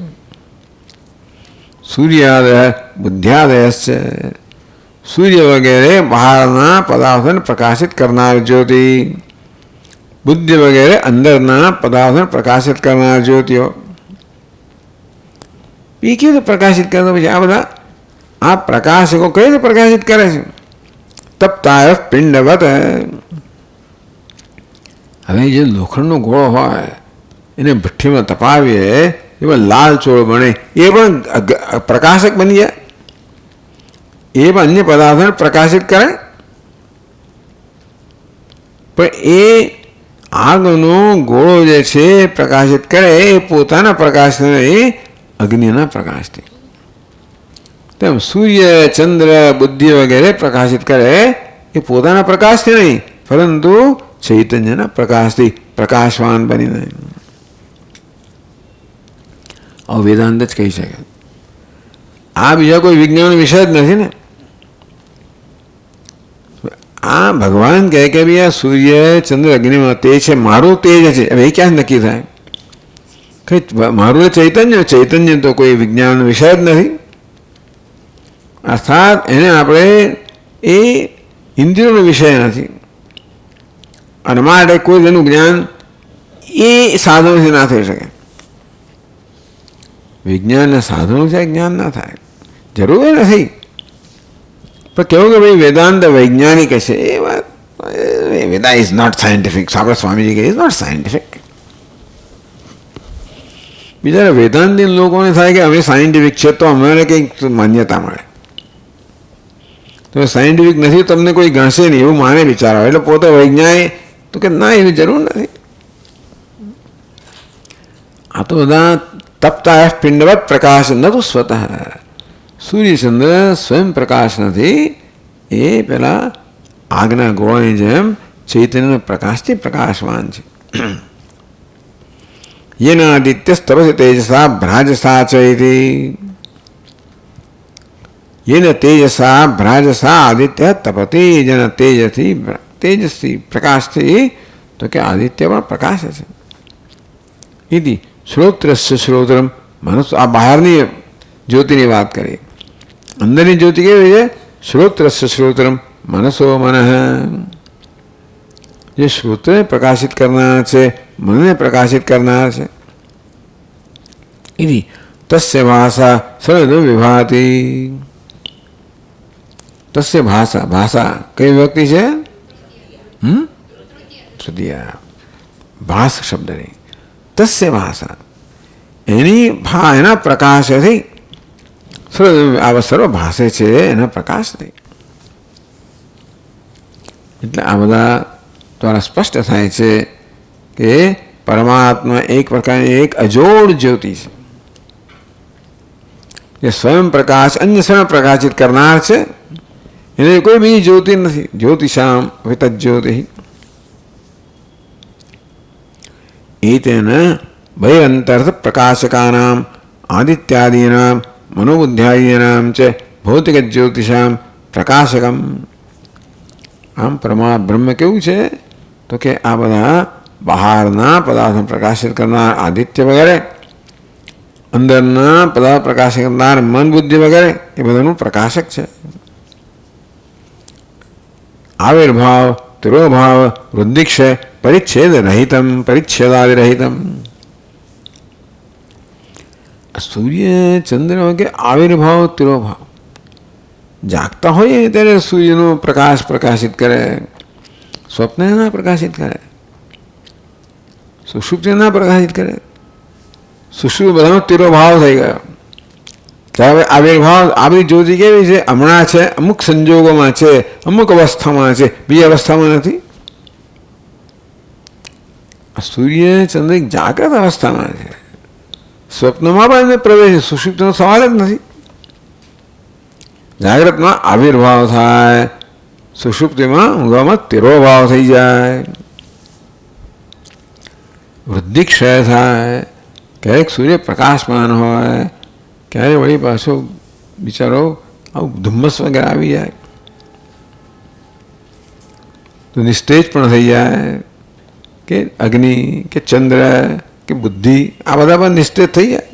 સૂર્યાદય બુદ્ધ્યાદય છે. સૂર્ય વગેરે બહારના પદાર્થોને પ્રકાશિત કરનાર જ્યોતિ, બુદ્ધિ વગેરે અંદરના પદાર્થોને પ્રકાશિત કરનાર જ્યોતિઓ. એ કેવી રીતે પ્રકાશિત કરતા પછી આ બધા આ પ્રકાશકો કઈ રીતે પ્રકાશિત કરે છે. તપ્તાય પિંડવત. હવે જે લોખંડનો ગોળો હોય એને ભઠ્ઠીમાં તપાવીએ એમાં લાલ ચોળ બને એ પણ પ્રકાશક બની જાય. એ પણ અન્ય પદાર્થોને પ્રકાશિત કરે. પણ એ આગનો ગોળો જે છે પ્રકાશિત કરે એ પોતાના પ્રકાશને એ અગ્નિના પ્રકાશથી. તેમ સૂર્ય ચંદ્ર બુદ્ધિ વગેરે પ્રકાશિત કરે એ પોતાના પ્રકાશથી નહીં પરંતુ ચૈતન્યના પ્રકાશથી પ્રકાશવાન બનીને. વેદાંત જ કહી શકે. આ બીજા કોઈ વિજ્ઞાન વિષય જ નથી ને. આ ભગવાન કહે કે ભાઈ આ સૂર્ય ચંદ્ર અગ્નિમાં તેજ છે મારું તેજ છે. હવે એ ક્યાં નક્કી થાય કઈ મારું ચૈતન્ય તો કોઈ વિજ્ઞાન વિષય જ નથી. અર્થાત એને આપણે એ ઇન્દ્રિયોનો વિષય નથી અને માટે કોઈ એનું જ્ઞાન એ સાધનોથી ના થઈ શકે. વિજ્ઞાનના સાધનો છે જ્ઞાન ના થાય જરૂર નથી. પણ કેવું કે ભાઈ વેદાંત વૈજ્ઞાનિક છે એ વાત વેદા ઇઝ નોટ સાયન્ટિફિક. આપણે સ્વામીજી કહે ઇઝ નોટ સાયન્ટિફિક. બીજા વેદાંતિ લોકોને થાય કે અમે સાયન્ટિફિક છે તો અમને કંઈક માન્યતા મળે. તો સાયન્ટિફિક નથી તમને કોઈ ગણશે નહીં એવું માને બિચારા, એટલે પોતે વૈજ્ઞાનિક તો કે ના, એવી જરૂર નથી. આ તો બધા તપતા પિંડવત પ્રકાશ ન તો સ્વતઃ. સૂર્યચંદ્ર સ્વયં પ્રકાશ નથી, એ પેલા આગના ગોળાની જેમ ચૈતન્યના પ્રકાશથી પ્રકાશવાન છે. યેના આદિત્ય તપસે તેજસા ભ્રાજસા ચૈતી. યેન તેજસા ભ્રાજસા આદિત્ય તપતી. જેના તેજથી તેજસથી પ્રકાશથી, તો કે આદિત્ય પણ પ્રકાશ છે. ઇતિ શ્રોત્રસ્ય શ્રોત્રમ મનસ. આ બહારની જ્યોતિની વાત કરીએ. અંદરની જ્યોતિ કેવી છે? શ્રોત્રસ્ય શ્રોત્રમ મનસો મન. જે શ્રોત્રને પ્રકાશિત કરનાર છે, મનને પ્રકાશિત કરનાર છે. ઇતિ તસ્ય ભાષા સર્વદ વિભાતી. તસ્ય ભાષા, ભાષા કઈ વ્યક્તિ છે? તૃતીયા. ભાષ શબ્દની તસ્ય ભાષા, એના પ્રકાશથી સર્વ ભાષે છે, એના પ્રકાશથી. એટલે આ બધા દ્વારા સ્પષ્ટ થાય છે કે પરમાત્મા એક પ્રકારની એક અજોડ જ્યોતિ છે, જે સ્વયં પ્રકાશ અન્ય સ્વયં પ્રકાશિત કરનાર છે. એને કોઈ બીજી જ્યોતિ નથી. જ્યોતિષામ વિતજ્યોતિ. એતેન બહિરંતર્થ પ્રકાશકાનામ આદિત્યાદીનામ મનોબુદ્ધ્યાદીનામ ચ ભૌતિક જ્યોતિષામ પ્રકાશકમ. આમ બ્રહ્મ કેવું છે? તો કે આ બધા બહારના પદાર્થો પ્રકાશિત કરનાર આદિત્ય વગેરે, અંદરના પદાર્થ પ્રકાશિત કરનાર મન બુદ્ધિ વગેરે, એ બધાનું પ્રકાશક છે. આવિર્ભાવ તિરોભાવ વૃદ્ધિક્ષય પરિચ્છેદ રહિતમ પરિચ્છેદાદિ રહિતમ. સૂર્ય ચંદ્ર કે આવિર્ભાવ તિરોભાવ, જાગતા હોય ત્યારે સૂર્યનો પ્રકાશ પ્રકાશિત કરે, સ્વપ્ન ના પ્રકાશિત કરે, સુષુપ્તિ ના પ્રકાશિત કરે. સુષુપ્તિ બધાનો તિરોભાવ થઈ ગયો. ત્યારે આવિર્ભાવ આવી જ્યોતિ કેવી છે? હમણાં છે, અમુક સંજોગોમાં છે, અમુક અવસ્થામાં છે, બીજી અવસ્થામાં નથી. સૂર્ય ચંદ્ર એક જાગ્રત અવસ્થામાં છે, સ્વપ્નમાં પણ એને પ્રવેશ, સુષુપ્તિનો સવાલ જ નથી. જાગ્રતમાં આવિર્ભાવ થાય, સુષુપ્તિમાં ઊંઘવામાં તિરોભાવ થઈ જાય, વૃદ્ધિક્ષય થાય. ક્યારેક સૂર્ય પ્રકાશમાન હોય, ક્યારે વળી પાછો બિચારો આવું ધુમ્મસ વગેરે આવી જાય તો નિસ્તેજ પણ થઈ જાય, કે અગ્નિ કે ચંદ્ર કે બુદ્ધિ આ બધા પણ નિસ્તેજ થઈ જાય.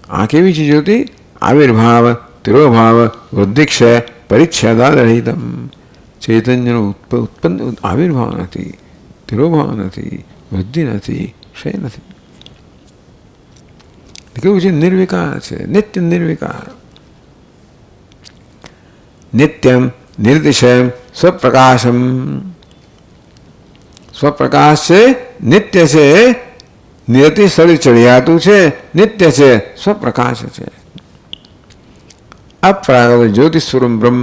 આ કેવી છે જ્યોતિ? આવિર્ભાવ તિરોભાવ વૃદ્ધિક્ષય પરિચ્છેદાદ રહિતમ. ચૈતન્યનો ઉત્પન્ન આવિર્ભાવ નથી, તિરોભાવ નથી, વૃદ્ધિ નથી, ક્ષય નથી. કેવું છે? નિર્વિકાર છે, નિત્ય નિર્વિકાર. નિત્યમ નિર્દિશયમ સ્વપ્રકાશમ. સ્વપ્રકાશ છે, નિત્ય છે, નિયતિ સળી ચડિયાતું છે, નિત્ય છે, સ્વપ્રકાશ છે. અપ્રાકૃત જ્યોતિ સ્વરૂપ બ્રહ્મ.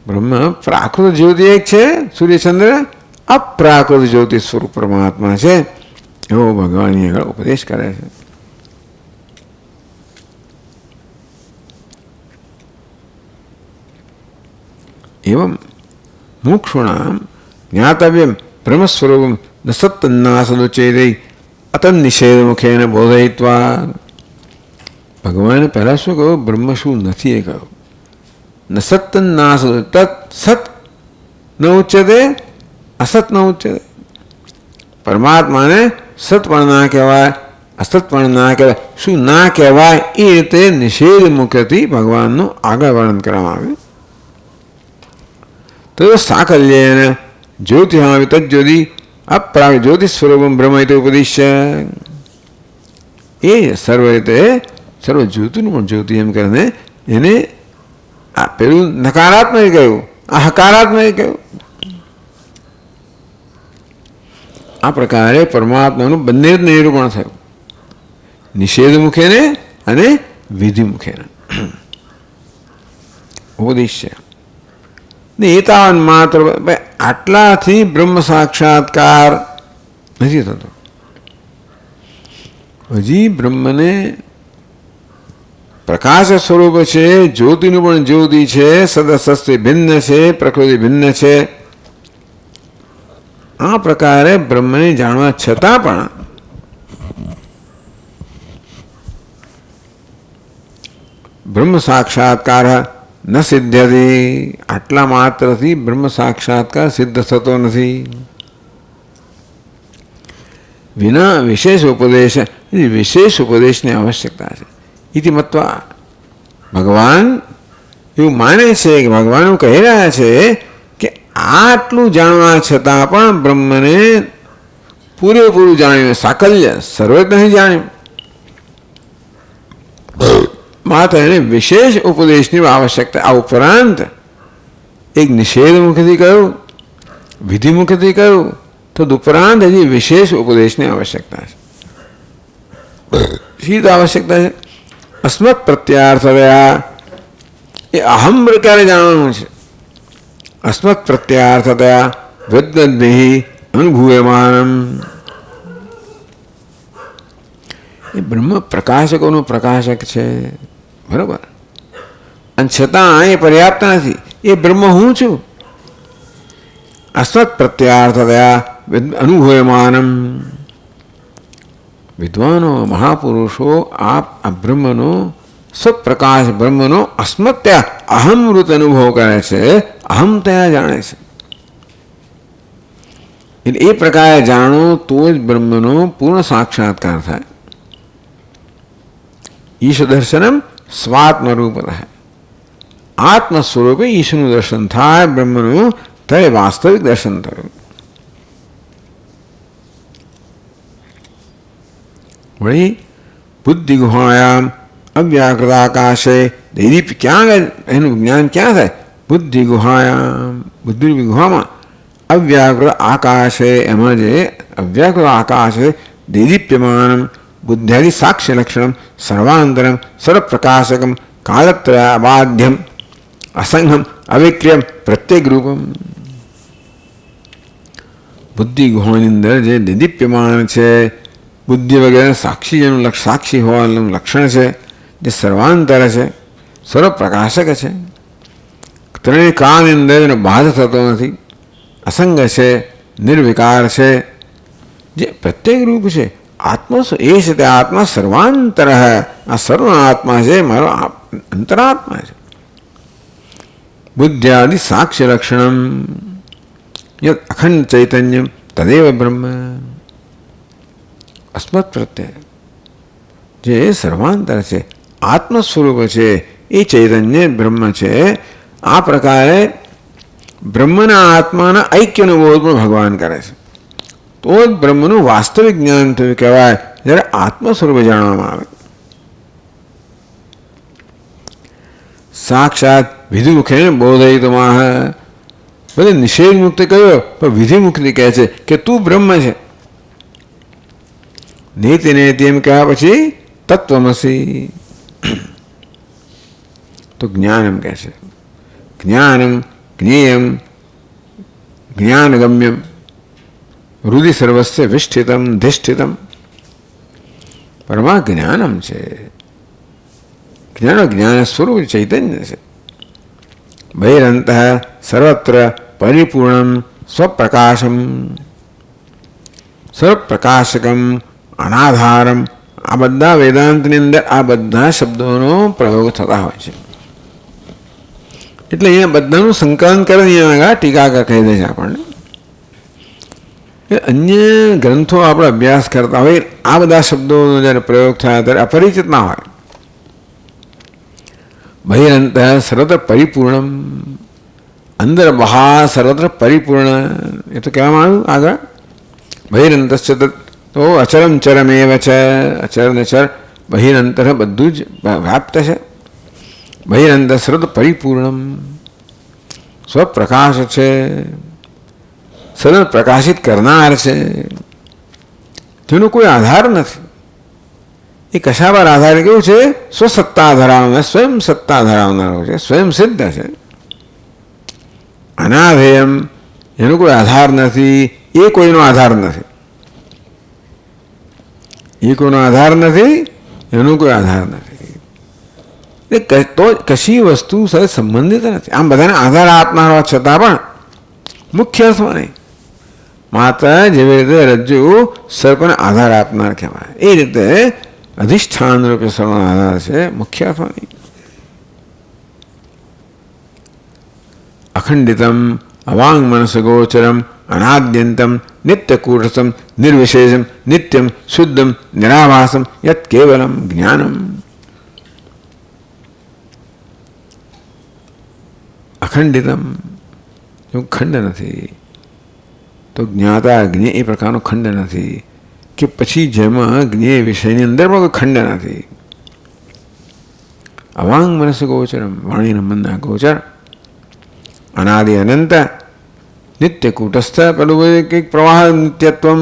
બ્રહ્મ પ્રાકૃત જ્યોતિ એક છે, સૂર્યચંદ્ર અપ્રાકૃત જ્યોતિ સ્વરૂપ પરમાત્મા છે, એવો ભગવાન આગળ ઉપદેશ કરે છે. एवं मुक्षुणाम ज्ञातव्यम ब्रह्मस्वरूपम न सत्तन्नासदुचेदे अतन्निषेध मुखेन बोधयित्वा. ભગવાને પહેલાં શું કહ્યું? બ્રહ્મ શું નથી એ કહ્યું. ન સત્તન્નાસદ, તત્ સત ન ઉચ્ચતે, અસત ન ઉચ્ચતે. પરમાત્માને સત પણ ના કહેવાય, અસત પણ ના કહેવાય. શું ના કહેવાય એ રીતે નિષેધ મુખ્યથી ભગવાનનું આગળ વર્ણન કરવામાં આવ્યું. તો સાકલ્યેન જ્યોતિહામિ તજ્જ્યોતિ અપ્રાગ જ્યોતિ સ્વરૂપમ બ્રહ્મ ઇતિ ઉપદિશ્ય. એ સર્વ રીતે સર્વ જ્યોતિનું પણ જ્યોતિ એમ કરીને એને આ પેલું નકારાત્મક કહ્યું, આ હકારાત્મક કહ્યું. આ પ્રકારે પરમાત્માનું બંને જ નિરૂપણ થયું, નિષેધ મુખેને અને વિધિ મુખેને. ઉપદેશ ને એતાવન માત્ર આટલાથી બ્રહ્મ સાક્ષાત્કાર નથી થતો. હજી બ્રહ્મને પ્રકાશ સ્વરૂપ છે, જ્યોતિનું પણ જ્યોતિ છે, સદસસ્થી ભિન્ન છે, પ્રકૃતિ ભિન્ન છે. આ પ્રકારે બ્રહ્મને જાણવા છતાં પણ બ્રહ્મ સાક્ષાત્કાર ન સિદ્ધ્યતિ. આટલા માત્રથી બ્રહ્મ સાક્ષાત્કાર સિદ્ધ થતો નથી. વિના વિશેષ ઉપદેશ, વિશેષ ઉપદેશની આવશ્યકતા છે. ઇતિ મત્વા ભગવાન એવું માને છે કે ભગવાન એવું કહી રહ્યા છે કે આટલું જાણવા છતાં પણ બ્રહ્મને પૂરેપૂરું જાણ્યું, સાકલ્ય સર્વજ નહીં જાણ્યું, માત્ર એને વિશેષ ઉપદેશની આવશ્યકતા. આ ઉપરાંત એક નિષેધ મુખથી કહ્યું, વિધિ મુખથી કહ્યું, તો ઉપરાંત હજી વિશેષ ઉપદેશની આવશ્યકતા છે. શી આવશ્યકતા છે? અસ્મત પ્રત્યાર્થયા, એ અહમ પ્રકારે જાણવાનું છે. અસ્મત પ્રત્યાર્થયા વદ્ગદ્ભિ અનુભૂયમાનમ. એ બ્રહ્મ પ્રકાશકોનું પ્રકાશક છે, બરોબર, અને છતાં એ પર્યાપ્ત નથી. એ બ્રહ્મ હું છું. અસ્મત પ્રત્યાર્થયા અનુભૂયમાનમ. વિદ્વાનો મહાપુરુષો આ બ્રહ્મનો સ્વપ્રકાશ બ્રહ્મનો અસ્મત્યા અહમૃત અનુભવ કરે છે, અહમતયા જાણે છે. એટલે એ પ્રકારે જાણો તો જ બ્રહ્મનો પૂર્ણ સાક્ષાત્કાર થાય. ઈશ દર્શનમ સ્વાત્મરૂપ રહે. આત્મ સ્વરૂપે ઈશનું દર્શન થાય, બ્રહ્મનું ત્યારે વાસ્તવિક દર્શન થયું. વળી બુદ્ધિ ગુહાયામ અવ્યાકૃત આકાશે દૈદીપ. ક્યાં એનું જ્ઞાન ક્યાં થાય? બુદ્ધિ ગુહાયામ, બુદ્ધિ ગુહામાં અવ્યાકૃત આકાશે, એમાં જે અવ્યાકૃત આકાશે દૈદીપ્યમાનમ બુદ્ધ્યાદિ સાક્ષ્ય લક્ષણમ સર્વાંતરમ સર્વપ્રકાશકમ કાલત્રયાબાધ્યમ અસંગમ અવિક્રિયમ પ્રત્યેક રૂપમ. બુદ્ધિ ગુહાની અંદર જે દૈદીપ્યમાન છે, બુદ્ધિ વગેરે સાક્ષી જેનું સાક્ષી હોવાનું લક્ષણ છે, જે સર્વાંતર છે, સર્વપ્રકાશક છે, ત્રણેય કાળની અંદર એનો બાધ થતો નથી, અસંગ છે, નિર્વિકાર છે, જે પ્રત્યેક રૂપ છે. આત્મા એ છે તે આત્મા સર્વાંતર. આ સર્વ આત્મા છે, મારો અંતરાત્મા છે. બુદ્ધ્યાદિ સાક્ષ્ય લક્ષણમ યદ અખંડ ચૈતન્યમ તદેવ બ્રહ્મ. અસ્મત પ્રત્યય જે સર્વાંતર છે, આત્મ સ્વરૂપ છે, એ ચૈતન્ય બ્રહ્મ છે. આ પ્રકારે બ્રહ્મના આત્માના ઐક્યનો બોધ પણ ભગવાન કરે છે. તો જ બ્રહ્મનું વાસ્તવિક જ્ઞાન થયું કહેવાય, જ્યારે આત્મ સ્વરૂપે જાણવામાં આવે. સાક્ષાત વિધિ મુખે બોધયિતમાહ. બધે નિષેધ મુક્તિ કહ્યો, પણ વિધિ મુક્તિ કહે છે કે તું બ્રહ્મ છે. નીતિ નેતિ એમ કહ્યા પછી તત્વમસી. તો જ્ઞાન એમ કહે છે, જ્ઞાનમ જ્ઞેયમ જ્ઞાનગમ્યમ હૃદય સર્વસ્ય વિષ્ઠિતમ ધિષ્ઠિતમ. પરમા જ્ઞાનમ છે. જ્ઞાન સ્વરૂપ ચૈતન્ય છે. બહિરંત સર્વત્ર પરિપૂર્ણમ સ્વપ્રકાશમ સર્વપ્રકાશકમ અનાધારમ. આ બધા વેદાંતની અંદર આ બધા શબ્દોનો પ્રયોગ થતા હોય છે. એટલે અહીંયા બધાનું સંકલન કરે, અહીંયા આગળ ટીકાકાર કહી દે છે આપણને. અન્ય ગ્રંથો આપણે અભ્યાસ કરતા હોય, આ બધા શબ્દોનો જ્યારે પ્રયોગ થાય ત્યારે અપરિચિત ના હોય. બહિરંત સર્વત્ર પરિપૂર્ણમ, અંદર બહાર સર્વત્ર પરિપૂર્ણ, એ તો કહેવામાં આવ્યું આગળ. બહિરંતશ્ચ તો અચરમ ચરમેવ છે, અચર ને ચર બહિરંતર બધું જ વ્યાપ્ત છે. બહિરંત સર્વત્ર પરિપૂર્ણમ, સ્વપ્રકાશ છે, સર્વ પ્રકાશિત કરનાર છે. જેનો કોઈ આધાર નથી. એ કશા પર આધાર કેવું છે? સ્વસત્તા ધરાવનાર, સ્વયં સત્તા ધરાવનારો છે, સ્વયં સિદ્ધ છે. અનાધેયમ, એનો કોઈ આધાર નથી, એ કોઈનો આધાર નથી. એ કોઈનો આધાર નથી, એનો કોઈ આધાર નથી. એ તો કશી વસ્તુ સાથે સંબંધિત નથી. આમ બધાને આધાર આપનાર હોવા છતાં પણ મુખ્ય અર્થમાં નહીં. માત્ર જેવી રીતે રજ્જુ સર્પને આધાર આપનાર કહેવાય, એ રીતે અધિષ્ઠાન રૂપે સર્વનો આધાર છે, મુખ્ય અર્થમાં નહીં. અખંડિતમ અવાંગ મનસ ગોચરમ અનાદ્યંતમ નિત્યકૂટસ્થમ નિર્વિશેષમ નિત્યમ શુદ્ધમ નિરાભાસમ યત કેવલમ જ્ઞાનમ. અખંડિતમ, એવું ખંડ નથી. તો જ્ઞાતા જ્ઞેય એ પ્રકારનો ખંડ નથી કે પછી જેમાં જ્ઞેય વિષયની અંદર પણ કોઈ ખંડ નથી. અવાંગ મનસ ગોચરમ, વાણીના મનના ગોચર, અનાદિ અનંત, નિત્ય કૂટસ્થ, પેલું કંઈક પ્રવાહ નિત્યત્વમ,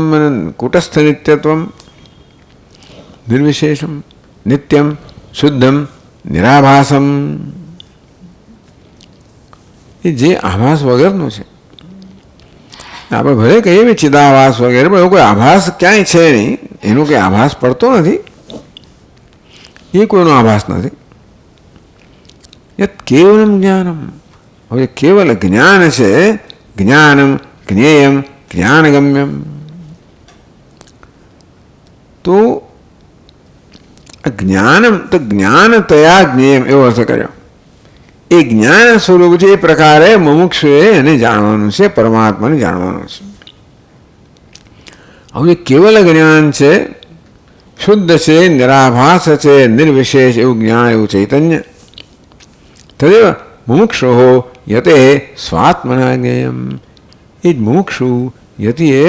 કૂટસ્થ નિત્યત્વમ, નિર્વિશેષમ નિત્યમ શુદ્ધમ નિરાભાસમ. એ જે આભાસ વગરનું છે. આપણે ભલે કહીએ ચિદાભાસ વગેરે, પણ એવો કોઈ આભાસ ક્યાંય છે નહીં. એનો કંઈ આભાસ પડતો નથી, એ કોઈનો આભાસ નથી. યત કેવલમ જ્ઞાનમ, હવે કેવલ જ્ઞાન છે. જ્ઞાનમ જ્ઞેયમ જ્ઞાનગમ્યમ. તો જ્ઞાનમ, તો જ્ઞાનતયા જ્ઞેયમ એવો અર્થ કર્યો. એ જ્ઞાન સ્વરૂપ છે. એ પ્રકારે મુમુક્ષુએ એને જાણવાનું છે, પરમાત્માને જાણવાનું છે. હવે કેવલ જ્ઞાન છે, શુદ્ધ છે, નિરાભાસ છે, નિર્વિશેષ એવું જ્ઞાન, એવું ચૈતન્ય. તદેવ મુમુક્ષો યતે સ્વાત્મના જ્ઞેયમ. એ જ મુમુક્ષુ યતિએ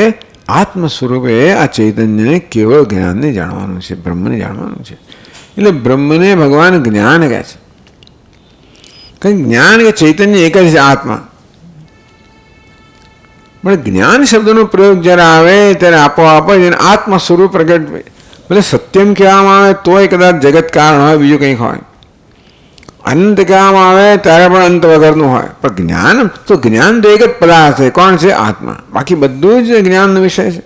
આત્મ સ્વરૂપે આ ચૈતન્યને કેવળ જ્ઞાનને જાણવાનું છે, બ્રહ્મને જાણવાનું છે. એટલે બ્રહ્મને ભગવાન જ્ઞાન કહે છે. કંઈ જ્ઞાન કે ચૈતન્ય એક જ છે, આત્મા. પણ જ્ઞાન શબ્દનો પ્રયોગ જ્યારે આવે ત્યારે આપોઆપ જ એને આત્મ સ્વરૂપ પ્રગટ, ભલે સત્યમ કહેવામાં આવે તોય કદાચ જગત કારણ હોય, બીજું કંઈક હોય. અનંત કહેવામાં આવે ત્યારે પણ અંત વગરનું હોય. પણ જ્ઞાન તો જ્ઞાન તો એક જ પદાર્થ છે. કોણ છે? આત્મા. બાકી બધું જ જ્ઞાનનો વિષય છે.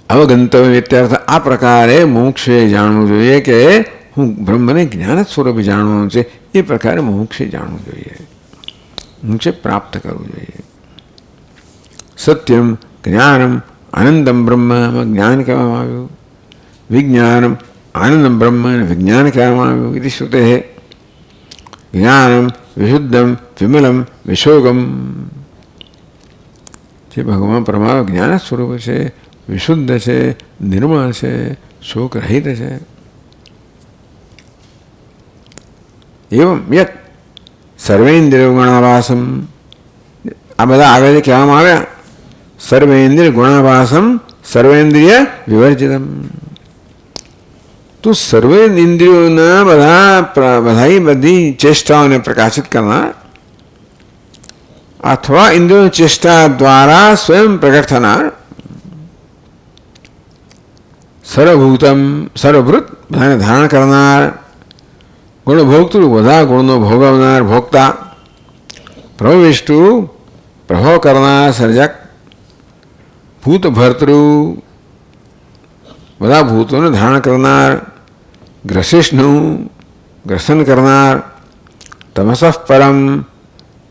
અવગંતવ્ય ઇત્યર્થ. આ પ્રકારે મોક્ષે જાણવું જોઈએ કે હું બ્રહ્મને જ્ઞાન સ્વરૂપે જાણવાનું છે. એ પ્રકારે મોક્ષે જાણવું જોઈએ, મોક્ષે પ્રાપ્ત કરવું જોઈએ. સત્યમ જ્ઞાનમ આનંદમ બ્રહ્મ, જ્ઞાન કહેવામાં આવ્યું. વિજ્ઞાનમ આનંદમ બ્રહ્મ, વિજ્ઞાન કહેવામાં આવ્યું. ઇતિ શ્રુતે જ્ઞાનમ વિશુદ્ધમ વિમલમ વિશોગમ. જે ભગવાન પરમાત્મા જ્ઞાન સ્વરૂપ છે, વિશુદ્ધ છે, નિર્મળ છે, શોક રહિત છે. એવમ યત સર્વેન્દ્રિય ગુણાભાસમ. આ બધા આગળ જે કહેવામાં આવ્યા, સર્વેન્દ્રિય ગુણાભાસમ સર્વેન્દ્રિય વિવર્જિતમ. તો સર્વે ઇન્દ્રિયોના બધી ચેષ્ટાઓને પ્રકાશિત કરનાર, અથવા ઇન્દ્રિયોની ચેષ્ટા દ્વારા સ્વયં પ્રગટ થનાર, સર્વભૂતમ સર્વભૂત બધાને ધારણ કરનાર, ગુણભોગતૃ બધા ગુણનો ભોગવનાર ભોગતા, પ્રવિષ્ટુ પ્રભાવ કરનાર સર્જક, ભૂત ભર્તૃ બધા ભૂતોને ધારણ કરનાર, ગ્રસિષ્ણુ ગ્રસન કરનાર, તમસઃ પરમ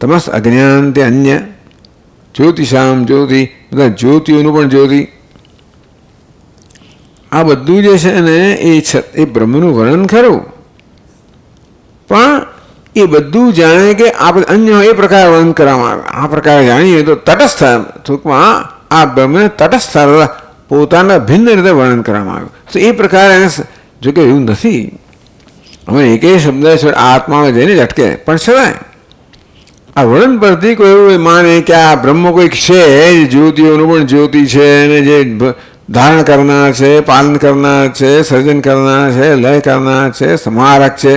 તમસ અજ્ઞાન તે અન્ય, જ્યોતિષામ જ્યોતિ બધા જ્યોતિઓનું પણ જ્યોતિ. આ બધું જે છે ને એ બ્રહ્મનું વર્ણન ખરું, પણ એ બધું જાણે કે આપણે અન્ય એ પ્રકારે વર્ણન કરવામાં આવે. આ પ્રકારે જાણીએ તો તટસ્થ, ટૂંકમાં આ બ્રહ્મને તટસ્થ પોતાના ભિન્ન રીતે વર્ણન કરવામાં આવ્યું. તો એ પ્રકારે એને જો કે એવું નથી. અમે એકેય શબ્દ આત્મામાં જઈને જ અટકે, પણ છતાંય આ વર્ણન પરથી કોઈ એવું માને કે આ બ્રહ્મ કોઈક છે, જ્યોતિઓનું પણ જ્યોતિ છે, અને જે ધારણ કરનાર છે, પાલન કરનાર છે, સર્જન કરનાર છે, લય કરનાર છે, સમારક છે,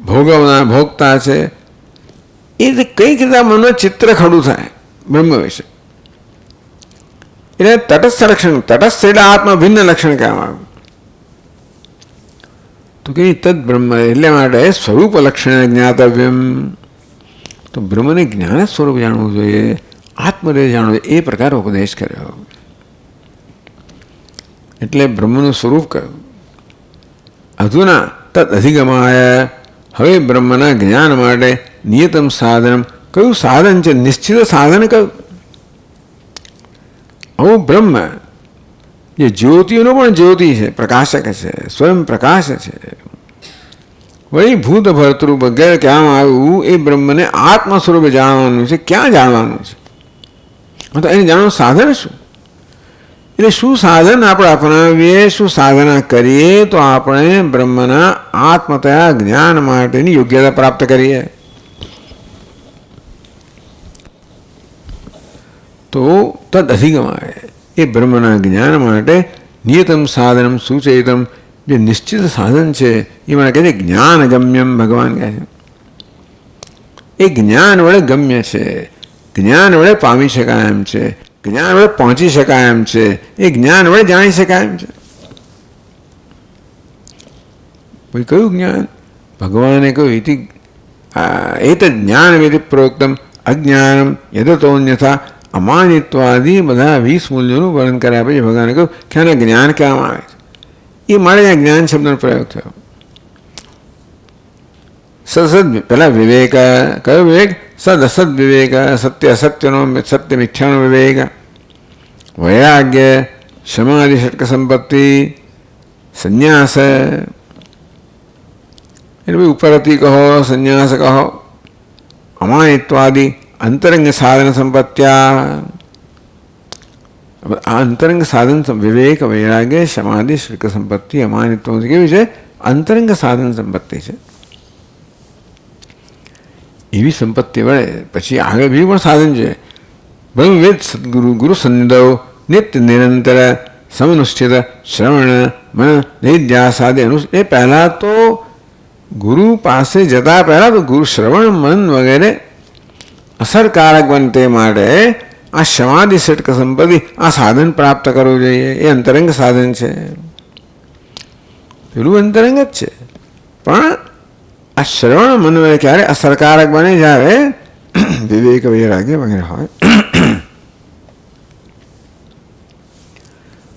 ભોગવનાર ભોગતા છે. એ કંઈક રીતે મનમાં ચિત્ર ખડું થાય બ્રહ્મ વિશે. એટલે તટસ્થ લક્ષણ, તટસ્થ એટલે આત્મા ભિન્ન લક્ષણ કહેવામાં આવ્યું. તો કે તદ બ્રહ્મ એટલે માટે સ્વરૂપ લક્ષણ જ્ઞાતવ્યમ. તો બ્રહ્મને જ્ઞાન સ્વરૂપ જાણવું જોઈએ, આત્મદેહ જાણવું જોઈએ, એ પ્રકાર ઉપદેશ કર્યો. એટલે બ્રહ્મનું સ્વરૂપ કહ્યું. અધુના તદ અધિગમાય, હવે બ્રહ્મના જ્ઞાન માટે નિયતમ સાધન, કયું સાધન છે? નિશ્ચિત સાધન કયું? આવું બ્રહ્મ જે જ્યોતિનો પણ જ્યોતિ છે, પ્રકાશક છે, સ્વયં પ્રકાશ છે, વળી ભૂત ભર્તૃ વગેરે કહેવામાં આવ્યું. એ બ્રહ્મને આત્મ સ્વરૂપે જાણવાનું છે. ક્યાં જાણવાનું છે? તો એને જાણવાનું સાધન શું? એટલે શું સાધન આપણે અપનાવીએ, શું સાધના કરીએ તો આપણે બ્રહ્મના આત્મતયા જ્ઞાન માટેની યોગ્યતા પ્રાપ્ત કરીએ? તો તદ અધિગમાય, એ બ્રહ્મના જ્ઞાન માટે નિયતમ સાધનમ સુચેતમ, જે નિશ્ચિત સાધન છે એ મને કહે છે જ્ઞાન ગમ્યમ. ભગવાન કહે છે એ જ્ઞાન વડે ગમ્ય છે, જ્ઞાન વડે પામી શકાય એમ છે, જ્ઞાન વડે પહોંચી શકાય એમ છે, એ જ્ઞાન વડે જાણી શકાય એમ છે. ભાઈ કયું જ્ઞાન? ભગવાને કહ્યું ઇતિ એત જ્ઞાન વિધિ પ્રોક્તમ અજ્ઞાનમ યદતોન્યથા, અમાનિત્વાદી બધા 20 મૂલ્યોનું વર્ણન કર્યા પછી ભગવાને કહ્યું કે આને જ્ઞાન કહેવામાં આવે છે. એ મારે ત્યાં જ્ઞાન શબ્દનો પ્રયોગ થયો. સદ પેલા વિવેક, કયો વિવેક? સદ અસદ વિવેક, સત્ય અસત્યનો, સત્ય મિથ્યાનો વિવેક, વૈરાગ્ય, સમાધિ, ષટક સંપત્તિ, સંન્યાસ, એટલે ભાઈ ઉપરથી કહો, સંન્યાસ કહો, અમાનિત્વાદી, અંતરંગ સાધન સંપત્ત્યા. આ અંતરંગ સાધન વિવેક, વૈરાગ્ય, સમાધિ, ષટક સંપત્તિ, અમાનિત્વ કેવી છે? અંતરંગ સાધન સંપત્તિ છે. એવી સંપત્તિ વડે પછી આગળ બીજું પણ સાધન છે. બ્રહ્મવેદ, સદગુરુ, ગુરુ સંનિધવ, નિત્ય નિરંતર સમનુષ્ઠિત શ્રવણ મન નિધ્યાસાદિ એ પહેલાં તો ગુરુ પાસે જતા પહેલાં તો ગુરુ શ્રવણ મન વગેરે અસરકારક બને તે માટે આ સમાધિ, ષટક સંપત્તિ, આ સાધન પ્રાપ્ત કરવું જોઈએ. એ અંતરંગ સાધન છે. પેલું અંતરંગ જ છે, પણ આ શ્રવણ મન ક્યારે અસરકારક બને? જ્યારે વિવેક, વૈરાગ્ય વગેરે હોય.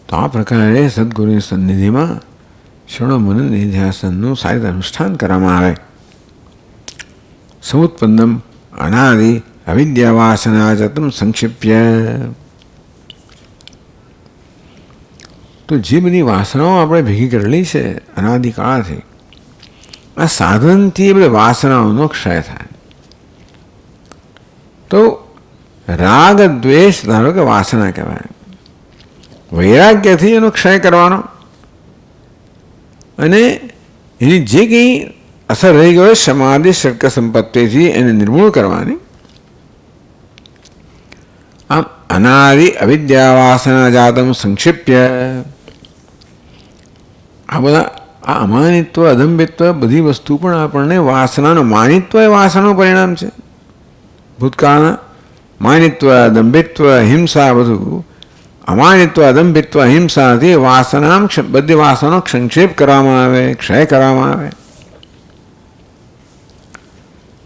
તો આ પ્રકારે સદગુરુની સન્નિધિમાં શ્રવણ મન નિધ્યાસનનું સારી રીતે અનુષ્ઠાન કરવામાં આવે. સમુત્પન્નમ અનાદિ અવિદ્યાવાસનાજતમ સંક્ષિપ્ય. તો જે બધી વાસનાઓ આપણે ભેગી કરેલી છે અનાદિકાળથી, આ સાધનથી એ બધી વાસનાઓનો ક્ષય થાય. તો રાગ દ્વેષ ધારો કે વાસના કહેવાય. વૈરાગ્યથી એનો ક્ષય કરવાનો, અને એની જે કંઈ અસર રહી ગયો સમાધિ, ષટક સંપત્તિથી એને નિર્મૂળ કરવાની. આમ અનાદિ અવિદ્યાવાસના જાતમ સંક્ષિપ્ય. આ બધા આ અમાનિત્વ, અદંભિત્વ બધી વસ્તુ પણ આપણને વાસનાનું, માનિત્વ એ વાસનાનું પરિણામ છે. ભૂતકાળના માનિત્વ, દંભિત્વ, હિંસા, બધું અમાનિત્વ, અદંભિત્વ, હિંસાથી વાસના, બધી વાસનાનો સંક્ષેપ કરવામાં આવે, ક્ષય કરવામાં આવે.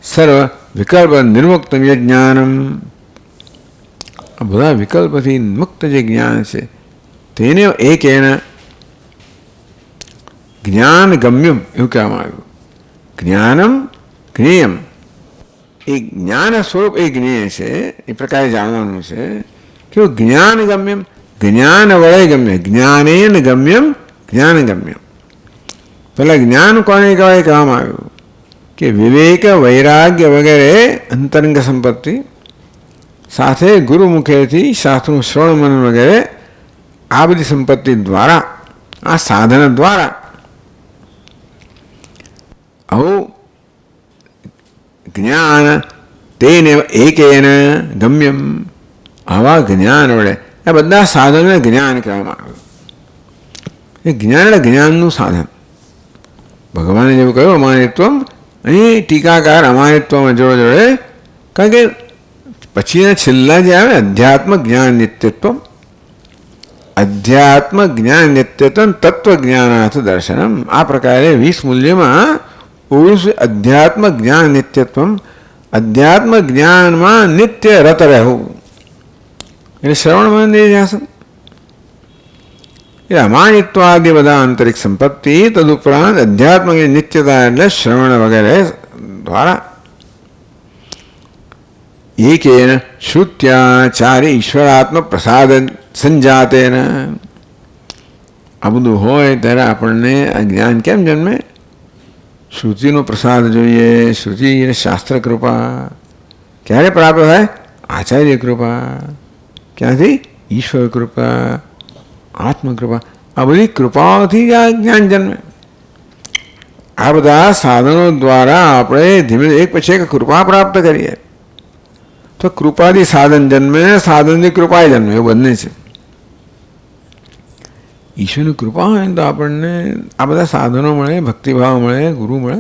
સર્વ વિકલ્પ નિર્મુક્ત જ્ઞાનમ. આ બધા વિકલ્પથી મુક્ત જે જ્ઞાન છે તેને એક એના જ્ઞાન ગમ્યમ એવું કહેવામાં આવ્યું. જ્ઞાનમ જ્ઞેયમ, એ જ્ઞાન સ્વરૂપ એ જ્ઞેય છે, એ પ્રકારે જાણવાનું છે. કેવું? જ્ઞાન ગમ્યમ, જ્ઞાન વડે ગમ્ય, જ્ઞાનેન ગમ્યમ, જ્ઞાન ગમ્યમ. પેલા જ્ઞાન કોને કહેવાય? કહેવામાં આવ્યું કે વિવેક, વૈરાગ્ય વગેરે અંતરંગ સંપત્તિ સાથે ગુરુ મુખેથી શાસ્ત્રનું શ્રવણ મનન વગેરે આ બધી સંપત્તિ દ્વારા, આ સાધન દ્વારા આવું જ્ઞાન તેને એકેન ગમ્યમ. આવા જ્ઞાન વડે આ બધા સાધનોને જ્ઞાન કહેવામાં આવ્યું. એ જ્ઞાન એટલે જ્ઞાનનું સાધન. ભગવાને જેવું કહ્યું અમાનિત્વમ, અહીં ટીકાકાર અમાનિત્વમાં જોડે જોડે, કારણ કે પછીના છેલ્લા જે આવે અધ્યાત્મ જ્ઞાન નિત્યત્વ, અધ્યાત્મ જ્ઞાન નિત્યત્વ તત્વજ્ઞાનાર્થ દર્શનમ. આ પ્રકારે 20 મૂલ્યમાં 19 અધ્યાત્મ જ્ઞાન નિત્યત્વ, અધ્યાત્મ જ્ઞાનમાં નિત્ય રત રહેવું એટલે શ્રવણ નિધ્યાસન. એ અમાનિત્વાદિ બધા આંતરિક સંપત્તિ, તદુપરાંત અધ્યાત્મ નિત્યતા એટલે શ્રવણ વગેરે દ્વારા એકેન શ્રુત્યાચાર્ય ઈશ્વરાત્મ પ્રસાદ સંજાતેન. આ બધું હોય ત્યારે આપણને આ જ્ઞાન કેમ જન્મે? શ્રુતિનો પ્રસાદ જોઈએ. શ્રુતિ અને શાસ્ત્ર કૃપા ક્યારે પ્રાપ્ત થાય? આચાર્ય કૃપા. ક્યાંથી? ઈશ્વર કૃપા, આત્મકૃપા. આ બધી કૃપાઓથી જ આ જ્ઞાન જન્મે. આ બધા સાધનો દ્વારા આપણે ધીમે એક પછી એક કૃપા પ્રાપ્ત કરીએ તો કૃપાથી સાધન જન્મે, સાધનથી કૃપા જન્મે, એવું બંને છે. ઈશ્વરની કૃપા હોય ને તો આપણને આ બધા સાધનો મળે, ભક્તિભાવ મળે, ગુરુ મળે,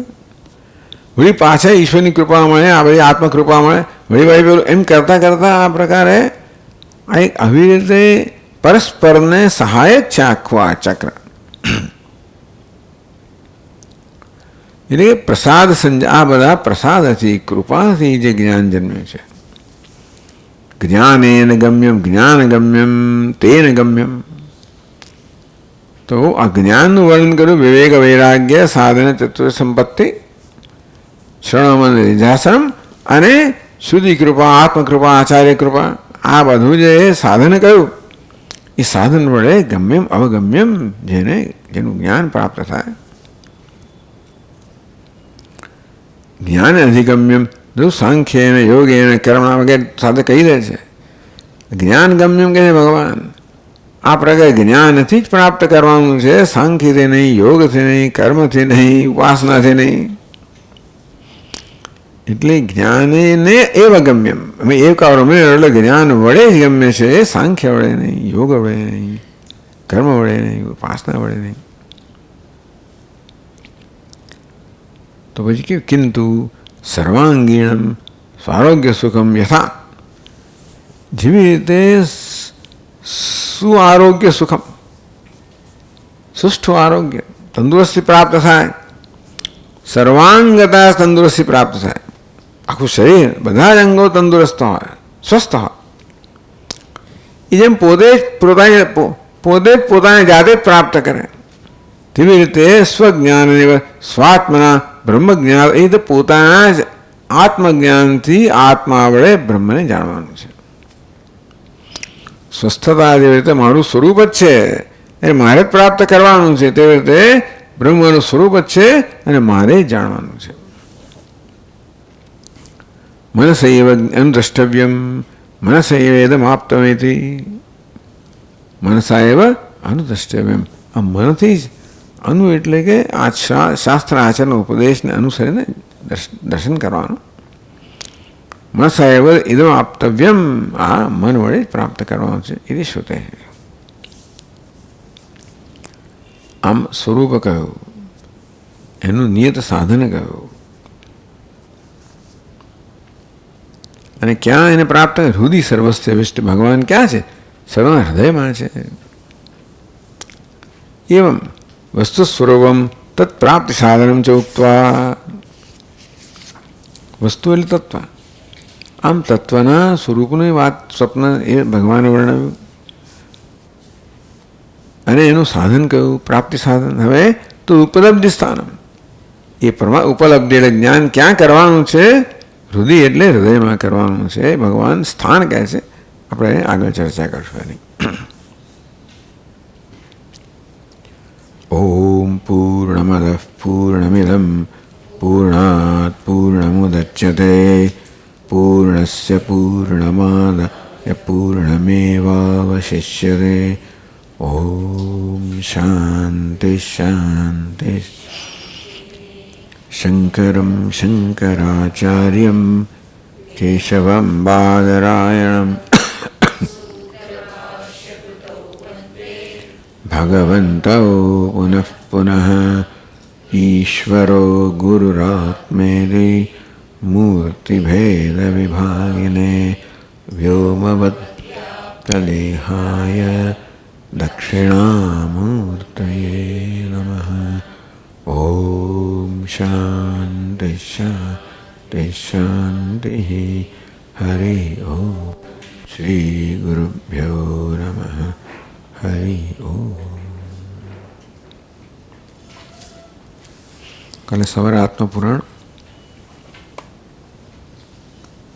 વળી પાછા ઈશ્વરની કૃપા મળે, આ બધી આત્મકૃપા મળે, વળી વળી પેલું એમ કરતાં કરતાં આ પ્રકારે આ એક આવી રીતે પરસ્પરને સહાયક છે આખું આ ચક્ર. એટલે કે પ્રસાદ આ બધા પ્રસાદથી, કૃપાથી જે જ્ઞાન જન્મ્યું છે. જ્ઞાનેન ગમ્યમ, જ્ઞાન ગમ્યમ તેન ગમ્યમ. તો આ જ્ઞાનનું વર્ણન કર્યું. વિવેક વૈરાગ્ય સાધન તત્વ સંપત્તિ, શ્રવણ નિધ્યાસન અને શુદ્ધિ કૃપા, આત્મકૃપા, આચાર્ય કૃપા. આ બધું જે સાધન કહ્યું એ સાધન વડે ગમ્યમ અવગમ્યમ જેનું જ્ઞાન પ્રાપ્ત થાય. જ્ઞાન અધિગમ્યમ જો સાંખ્યેન યોગેન કર્મણા વગેરે સાથે કહી દે છે. જ્ઞાન ગમ્યમ કે છે ભગવાન. આ પ્રકારે જ્ઞાનથી જ પ્રાપ્ત કરવાનું છે, સાંખ્યથી નહીં, યોગથી નહીં, કર્મથી નહીં, ઉપાસનાથી નહીં. એટલે જ્ઞાને એવ ગમ્યમ. અમે એવકાર ઉમેર્યો એટલે જ્ઞાન વડે જ ગમ્ય છે, સાંખ્ય વડે નહીં, યોગ વડે નહીં, કર્મ વડે નહીં, ઉપાસના વડે નહીં. તો પછી કેવું? કિંતુ સર્વાંગીણમ સ્વારોગ્ય સુખમ યથા. જેવી રીતે સુઆરોગ્ય સુખમ, સુષ્ઠું આરોગ્ય, તંદુરસ્તી પ્રાપ્ત થાય, સર્વાંગતા તંદુરસ્તી પ્રાપ્ત થાય, આખું શરીર બધા જ અંગો તંદુરસ્ત હોય, સ્વસ્થ હોય. એ જેમ પોતે જ પોતાને જાતે જ પ્રાપ્ત કરે તેવી રીતે સ્વજ્ઞાન સ્વાત્મના બ્રહ્મજ્ઞાન એ રીતે પોતાના જ આત્મજ્ઞાનથી આત્મા વડે બ્રહ્મને જાણવાનું છે. સ્વસ્થતા જેવી રીતે મારું સ્વરૂપ જ છે એ મારે જ પ્રાપ્ત કરવાનું છે, તેવી રીતે બ્રહ્મનું સ્વરૂપ જ છે અને મારે જ જાણવાનું છે. મનસૈવ અનુદ્રષ્ટવ્યમ મનસૈવેદમ આપ્તમેતિ. મનસા એવ અનુદ્રષ્ટવ્યમ. આ મનથી જ અનુ એટલે કે આ શાસ્ત્ર આચરણ ઉપદેશને અનુસરીને દર્શન કરવાનું. મનસા એવ ઇદમ આપ્તવ્યમ. આ મન વડે જ પ્રાપ્ત કરવાનું છે. એ શ્રુતે. આમ સ્વરૂપ કહ્યું, એનું નિયત સાધન કહ્યું. અને ક્યાં એને પ્રાપ્ત? હૃદય સર્વસ્ય વિષ્ટ. ભગવાન ક્યાં છે? સર્વના હૃદયમાં છે. એવમ વસ્તુ સ્વરૂપમ તત્પ્રાપ્તિ સાધનમ ચ ઉક્ત્વા. વસ્તુ એટલે તત્વ. આમ તત્વના સ્વરૂપની વાત, સ્વપ્ન એ ભગવાને વર્ણવ્યું અને એનું સાધન કહ્યું, પ્રાપ્તિ સાધન. હવે તો ઉપલબ્ધિ સ્થાનમ. એ ઉપલબ્ધિ એટલે જ્ઞાન ક્યાં કરવાનું છે? હૃદય એટલે હૃદયમાં કરવાનું છે. ભગવાન સ્થાન કહે છે. આપણે આગળ ચર્ચા કરશું એની. ઓમ પૂર્ણમદ પૂર્ણમિદમ પૂર્ણાત પૂર્ણમુદચ્યતે પૂર્ણસ્ય પૂર્ણમાદાય પૂર્ણમેવાવશિષ્યતે. ઓમ શાંતિ શાંતિ. શંકરમ શંકરાચાર્યમ કેશવમ બાદરાયણમ ભગવંતો પુનઃ પુનઃ ઈશ્વરો ગુરુરાત્મેતિ મૂર્તિભેદ વિભાગિને વ્યોમવત્તલેહાય दक्षिणामूर्तये नमः। ओम शांति शांति शांति। हरि ओम। श्री गुरुभ्यो नमः। हरि ओम। कल सवारे आत्मपुराण